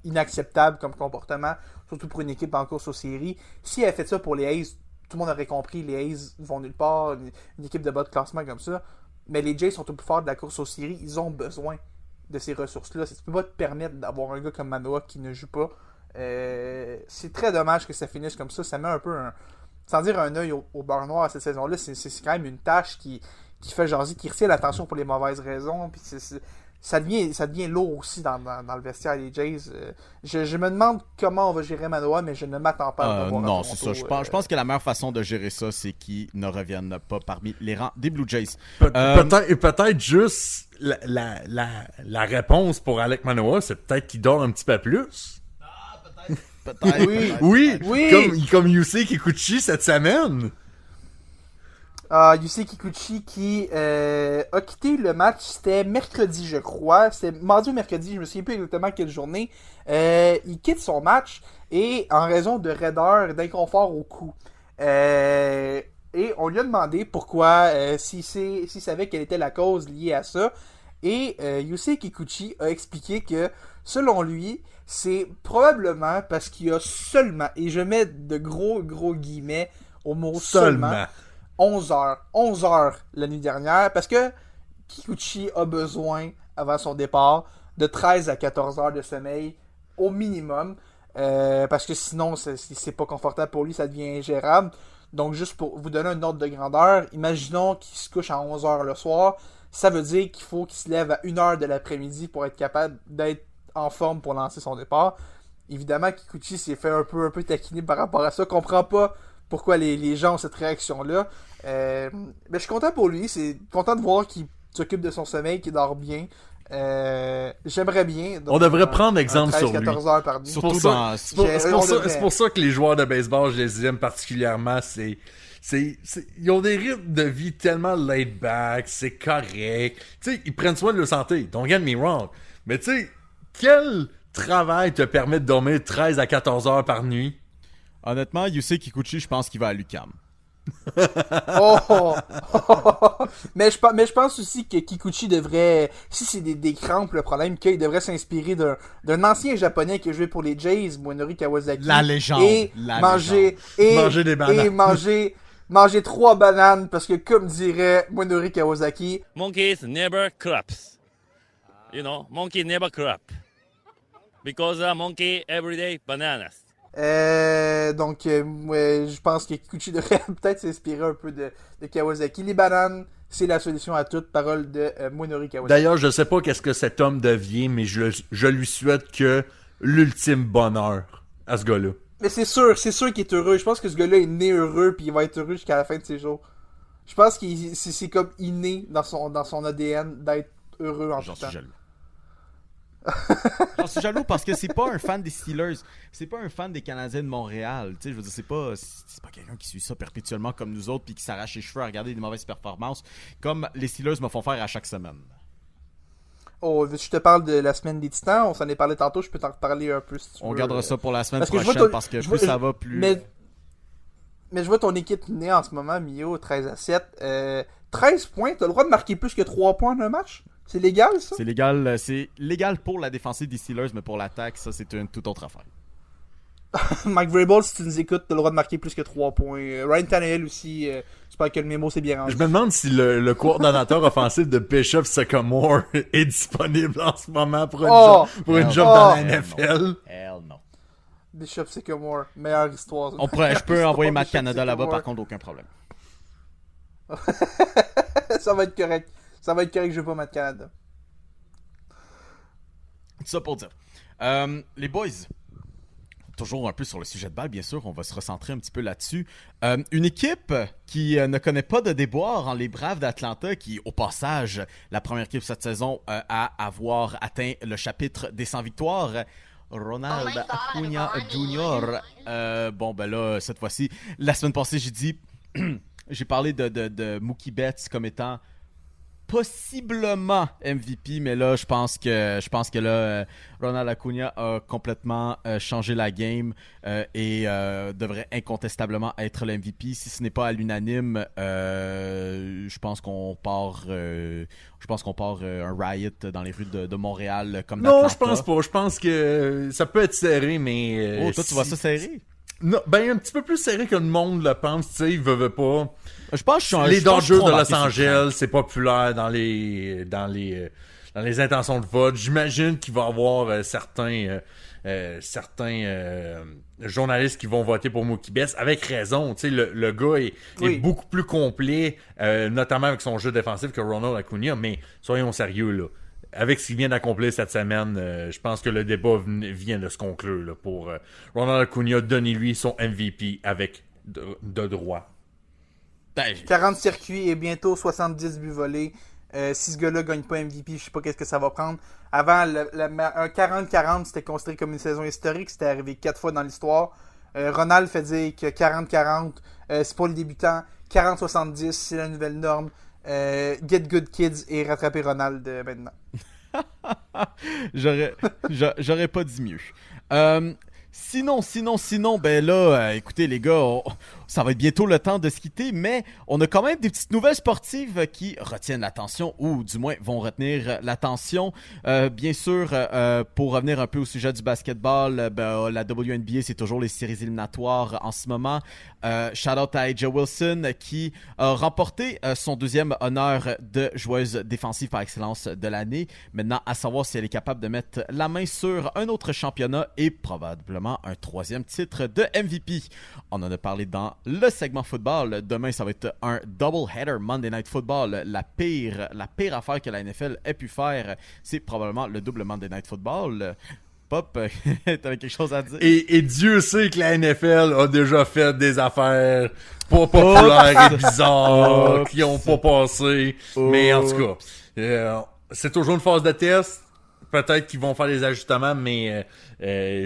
inacceptable comme comportement, surtout pour une équipe en course aux séries. Si elle fait ça pour les A's, tout le monde aurait compris, les A's vont nulle part, une équipe de bas de classement comme ça. Mais les Jays sont au plus fort de la course aux séries, ils ont besoin de ces ressources-là. Tu peux pas te permettre d'avoir un gars comme Manoah qui ne joue pas. C'est très dommage que ça finisse comme ça. Ça met un peu sans dire un œil au beurre noir cette saison-là, c'est quand même une tâche qui fait jaser, qui retire l'attention pour les mauvaises raisons. Puis ça devient lourd aussi dans le vestiaire des Jays. Je me demande comment on va gérer Manoah, mais je ne m'attends pas à voir non, c'est ça. Je pense que la meilleure façon de gérer ça, c'est qu'il ne revienne pas parmi les rangs des Blue Jays. Peut-être juste la réponse pour Alek Manoah, c'est peut-être qu'il dort un petit peu plus. Peut-être. Oui. Comme Yusei Kikuchi cette semaine. Yusei Kikuchi qui a quitté le match, c'était mercredi je crois, c'était mardi ou mercredi, je me souviens plus exactement quelle journée. Il quitte son match et en raison de raideur, d'inconfort au cou. Et on lui a demandé pourquoi, s'il savait quelle était la cause liée à ça. Et Yusei Kikuchi a expliqué que selon lui, c'est probablement parce qu'il y a seulement, et je mets de gros guillemets au mot seulement 11 heures la nuit dernière, parce que Kikuchi a besoin, avant son départ, de 13 à 14 heures de sommeil au minimum, parce que sinon, c'est pas confortable pour lui, ça devient ingérable. Donc, juste pour vous donner un ordre de grandeur, imaginons qu'il se couche à 11 heures le soir, ça veut dire qu'il faut qu'il se lève à 1 heure de l'après-midi pour être capable d'être en forme pour lancer son départ. Évidemment, Kikuchi s'est fait un peu taquiner par rapport à ça, comprend pas pourquoi les gens ont cette réaction-là. Mais je suis content pour lui, c'est content de voir qu'il s'occupe de son sommeil, qu'il dort bien. J'aimerais bien. On devrait prendre exemple sur lui. 14 heures par nuit. C'est pour ça que les joueurs de baseball, je les aime particulièrement. Ils ont des rythmes de vie tellement laid back, c'est correct. Tu sais, ils prennent soin de leur santé. Don't get me wrong. Mais tu sais, quel travail te permet de dormir 13 à 14 heures par nuit? Honnêtement, Yusei Kikuchi, je pense qu'il va à l'UQAM. mais je pense aussi que Kikuchi devrait, si c'est des crampes le problème, qu'il devrait s'inspirer d'un ancien japonais qui a joué pour les Jays, Munenori Kawasaki. La légende. Et manger des bananes. Et manger 3 bananes, parce que comme dirait Munenori Kawasaki, monkeys never craps. You know, monkey never crap. Because a monkey everyday bananas. Donc, je pense que Kikuchi devrait peut-être s'inspirer un peu de Kawasaki. Les bananes, c'est la solution à toute, parole de Munenori Kawasaki. D'ailleurs, je sais pas qu'est-ce que cet homme devient, mais je lui souhaite que l'ultime bonheur à ce gars-là. Mais c'est sûr qu'il est heureux. Je pense que ce gars-là est né heureux, puis il va être heureux jusqu'à la fin de ses jours. Je pense que c'est comme inné dans son ADN d'être heureux en tout temps. J'en suis jaloux parce que c'est pas un fan des Steelers, c'est pas un fan des Canadiens de Montréal. Tu sais, je veux dire, c'est pas quelqu'un qui suit ça perpétuellement comme nous autres puis qui s'arrache les cheveux à regarder des mauvaises performances comme les Steelers me font faire à chaque semaine. Oh, je te parle de la semaine des Titans, on s'en est parlé tantôt, je peux t'en reparler un peu si tu veux. On gardera ça pour la semaine prochaine parce que plus ça va, plus... Mais je vois ton équipe née en ce moment, Mio, 13-7. 13 points, t'as le droit de marquer plus que 3 points dans un match? C'est légal, ça? C'est légal pour la défensive des Steelers, mais pour l'attaque, ça, c'est une toute autre affaire. Mike Vrabel, si tu nous écoutes, t'as le droit de marquer plus que 3 points. Ryan Tannehill aussi, j'espère que le mémo c'est bien rendu. Je me demande si le coordonnateur offensif de Bishop Sycamore est disponible en ce moment pour une job dans la NFL. Hell no. Bishop Sycamore, meilleure histoire. Je peux envoyer Matt Canada là-bas, par contre, aucun problème. Ça va être correct. Ça va être correct, je veux pas Matt Canada. Tout ça pour dire. Les boys, toujours un peu sur le sujet de balle, bien sûr, on va se recentrer un petit peu là-dessus. Une équipe qui ne connaît pas de déboire, les Braves d'Atlanta, qui, au passage, la première équipe cette saison à avoir atteint le chapitre des 100 victoires. Ronald Acuna Jr. Bon, ben là, cette fois-ci, la semaine passée, j'ai parlé de Mookie Betts comme étant possiblement MVP, mais là, je pense que là, Ronald Acuna a complètement changé la game et devrait incontestablement être le MVP. Si ce n'est pas à l'unanime, je pense qu'on part un riot dans les rues de Montréal comme d'Atlanta. Non, je pense pas. Je pense que ça peut être serré, mais... toi, tu vois ça serré? Non, ben un petit peu plus serré que le monde le pense, tu sais, il veut pas. Je pense que les Dodgers de Los Angeles, c'est populaire dans les intentions de vote. J'imagine qu'il va y avoir certains journalistes qui vont voter pour Mookie Betts avec raison. Tu sais, le gars est beaucoup plus complet, notamment avec son jeu défensif que Ronald Acuna. Mais soyons sérieux là. Avec ce qu'il vient d'accomplir cette semaine, je pense que le débat vient de se conclure là, pour Ronald Acuna. Donnez-lui son MVP avec de droit. 40 circuits et bientôt 70 buts volés. Si ce gars-là gagne pas MVP, je sais pas qu'est-ce que ça va prendre. Avant, un 40-40, c'était considéré comme une saison historique. C'était arrivé 4 fois dans l'histoire. Ronald fait dire que 40-40, c'est pour les débutants. 40-70, c'est la nouvelle norme. Get good kids et rattraper Ronald maintenant. J'aurais pas dit mieux. Sinon, ben là, écoutez les gars, ça va être bientôt le temps de se quitter, mais on a quand même des petites nouvelles sportives qui retiennent l'attention, ou du moins vont retenir l'attention. Bien sûr, pour revenir un peu au sujet du basketball, la WNBA, c'est toujours les séries éliminatoires en ce moment. Shout-out à AJ Wilson qui a remporté son deuxième honneur de joueuse défensive par excellence de l'année. Maintenant, à savoir si elle est capable de mettre la main sur un autre championnat et probablement un troisième titre de MVP. On en a parlé dans le segment football. Demain, ça va être un double-header Monday Night Football. La pire affaire que la NFL ait pu faire, c'est probablement le double Monday Night Football. Pop, t'avais quelque chose à dire? Et Dieu sait que la NFL a déjà fait des affaires pas populaires et bizarres qui ont pas passé. Mais en tout cas, c'est toujours une phase de test. Peut-être qu'ils vont faire des ajustements, mais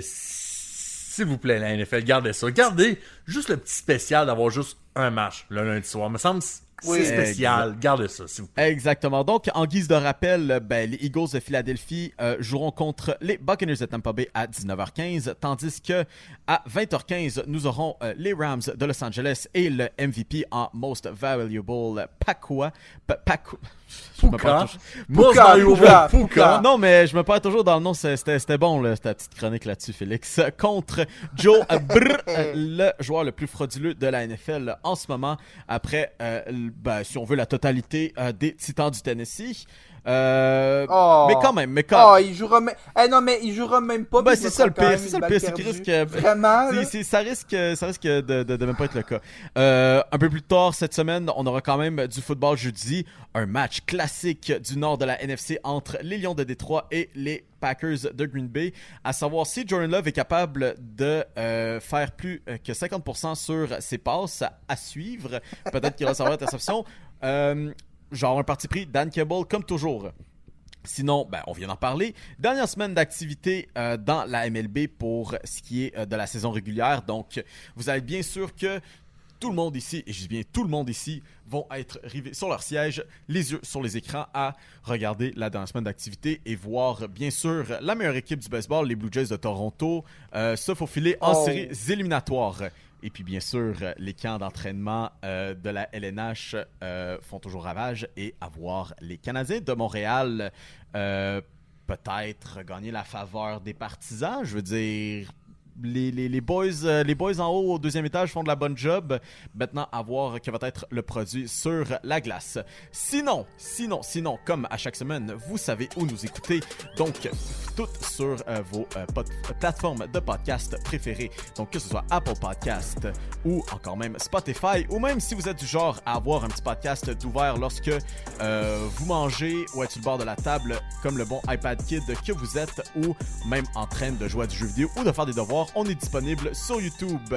s'il vous plaît, la NFL, gardez ça. Gardez juste le petit spécial d'avoir juste un match le lundi soir. Me semble c'est spécial. Gardez ça, s'il vous plaît. Exactement. Donc, en guise de rappel, les Eagles de Philadelphie joueront contre les Buccaneers de Tampa Bay à 19h15, tandis que à 20h15, nous aurons les Rams de Los Angeles et le MVP en Most Valuable Puka. Non, mais je me perds toujours dans le nom. C'était bon, là, ta petite chronique là-dessus, Félix. Contre Joe le joueur le plus frauduleux de la NFL en ce moment, après, si on veut, la totalité des Titans du Tennessee. Mais quand même. Il jouera même. Non, mais il jouera même pas. C'est ça le pire. C'est qu'il risque. Vraiment. Ça risque de même pas être le cas. Un peu plus tard cette semaine, on aura quand même du football jeudi. Un match classique du nord de la NFC entre les Lions de Détroit et les Packers de Green Bay. À savoir si Jordan Love est capable de faire plus que 50% sur ses passes à suivre. Peut-être qu'il recevra l'interception. Genre un parti pris, Dan Campbell, comme toujours. Sinon, on vient d'en parler. Dernière semaine d'activité dans la MLB pour ce qui est de la saison régulière. Donc, vous allez être bien sûr que tout le monde ici, et je dis bien tout le monde ici, vont être rivés sur leur siège, les yeux sur les écrans, à regarder la dernière semaine d'activité et voir, bien sûr, la meilleure équipe du baseball, les Blue Jays de Toronto, se faufiler en séries éliminatoires. Et puis, bien sûr, les camps d'entraînement de la LNH font toujours ravage, et avoir les Canadiens de Montréal peut-être gagner la faveur des partisans. Je veux dire, les boys en haut au deuxième étage font de la bonne job. Maintenant, à voir quel va être le produit sur la glace. Sinon, comme à chaque semaine, vous savez où nous écouter. Donc, toutes sur vos plateformes de podcast préférées. Donc, que ce soit Apple Podcast ou encore même Spotify, ou même si vous êtes du genre à avoir un petit podcast d'ouvert lorsque vous mangez ou êtes sur le bord de la table, comme le bon iPad Kid que vous êtes, ou même en train de jouer à du jeu vidéo ou de faire des devoirs. On est disponible sur YouTube.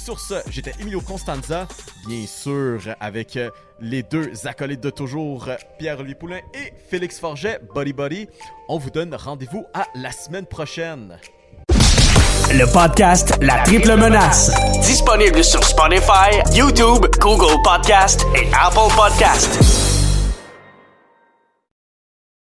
Sur ce, j'étais Emilio Constanza, bien sûr, avec les deux acolytes de toujours, Pierre-Olivier Poulain et Félix Forget, Buddy. On vous donne rendez-vous à la semaine prochaine. Le podcast La Triple Menace. Disponible sur Spotify, YouTube, Google Podcast et Apple Podcast.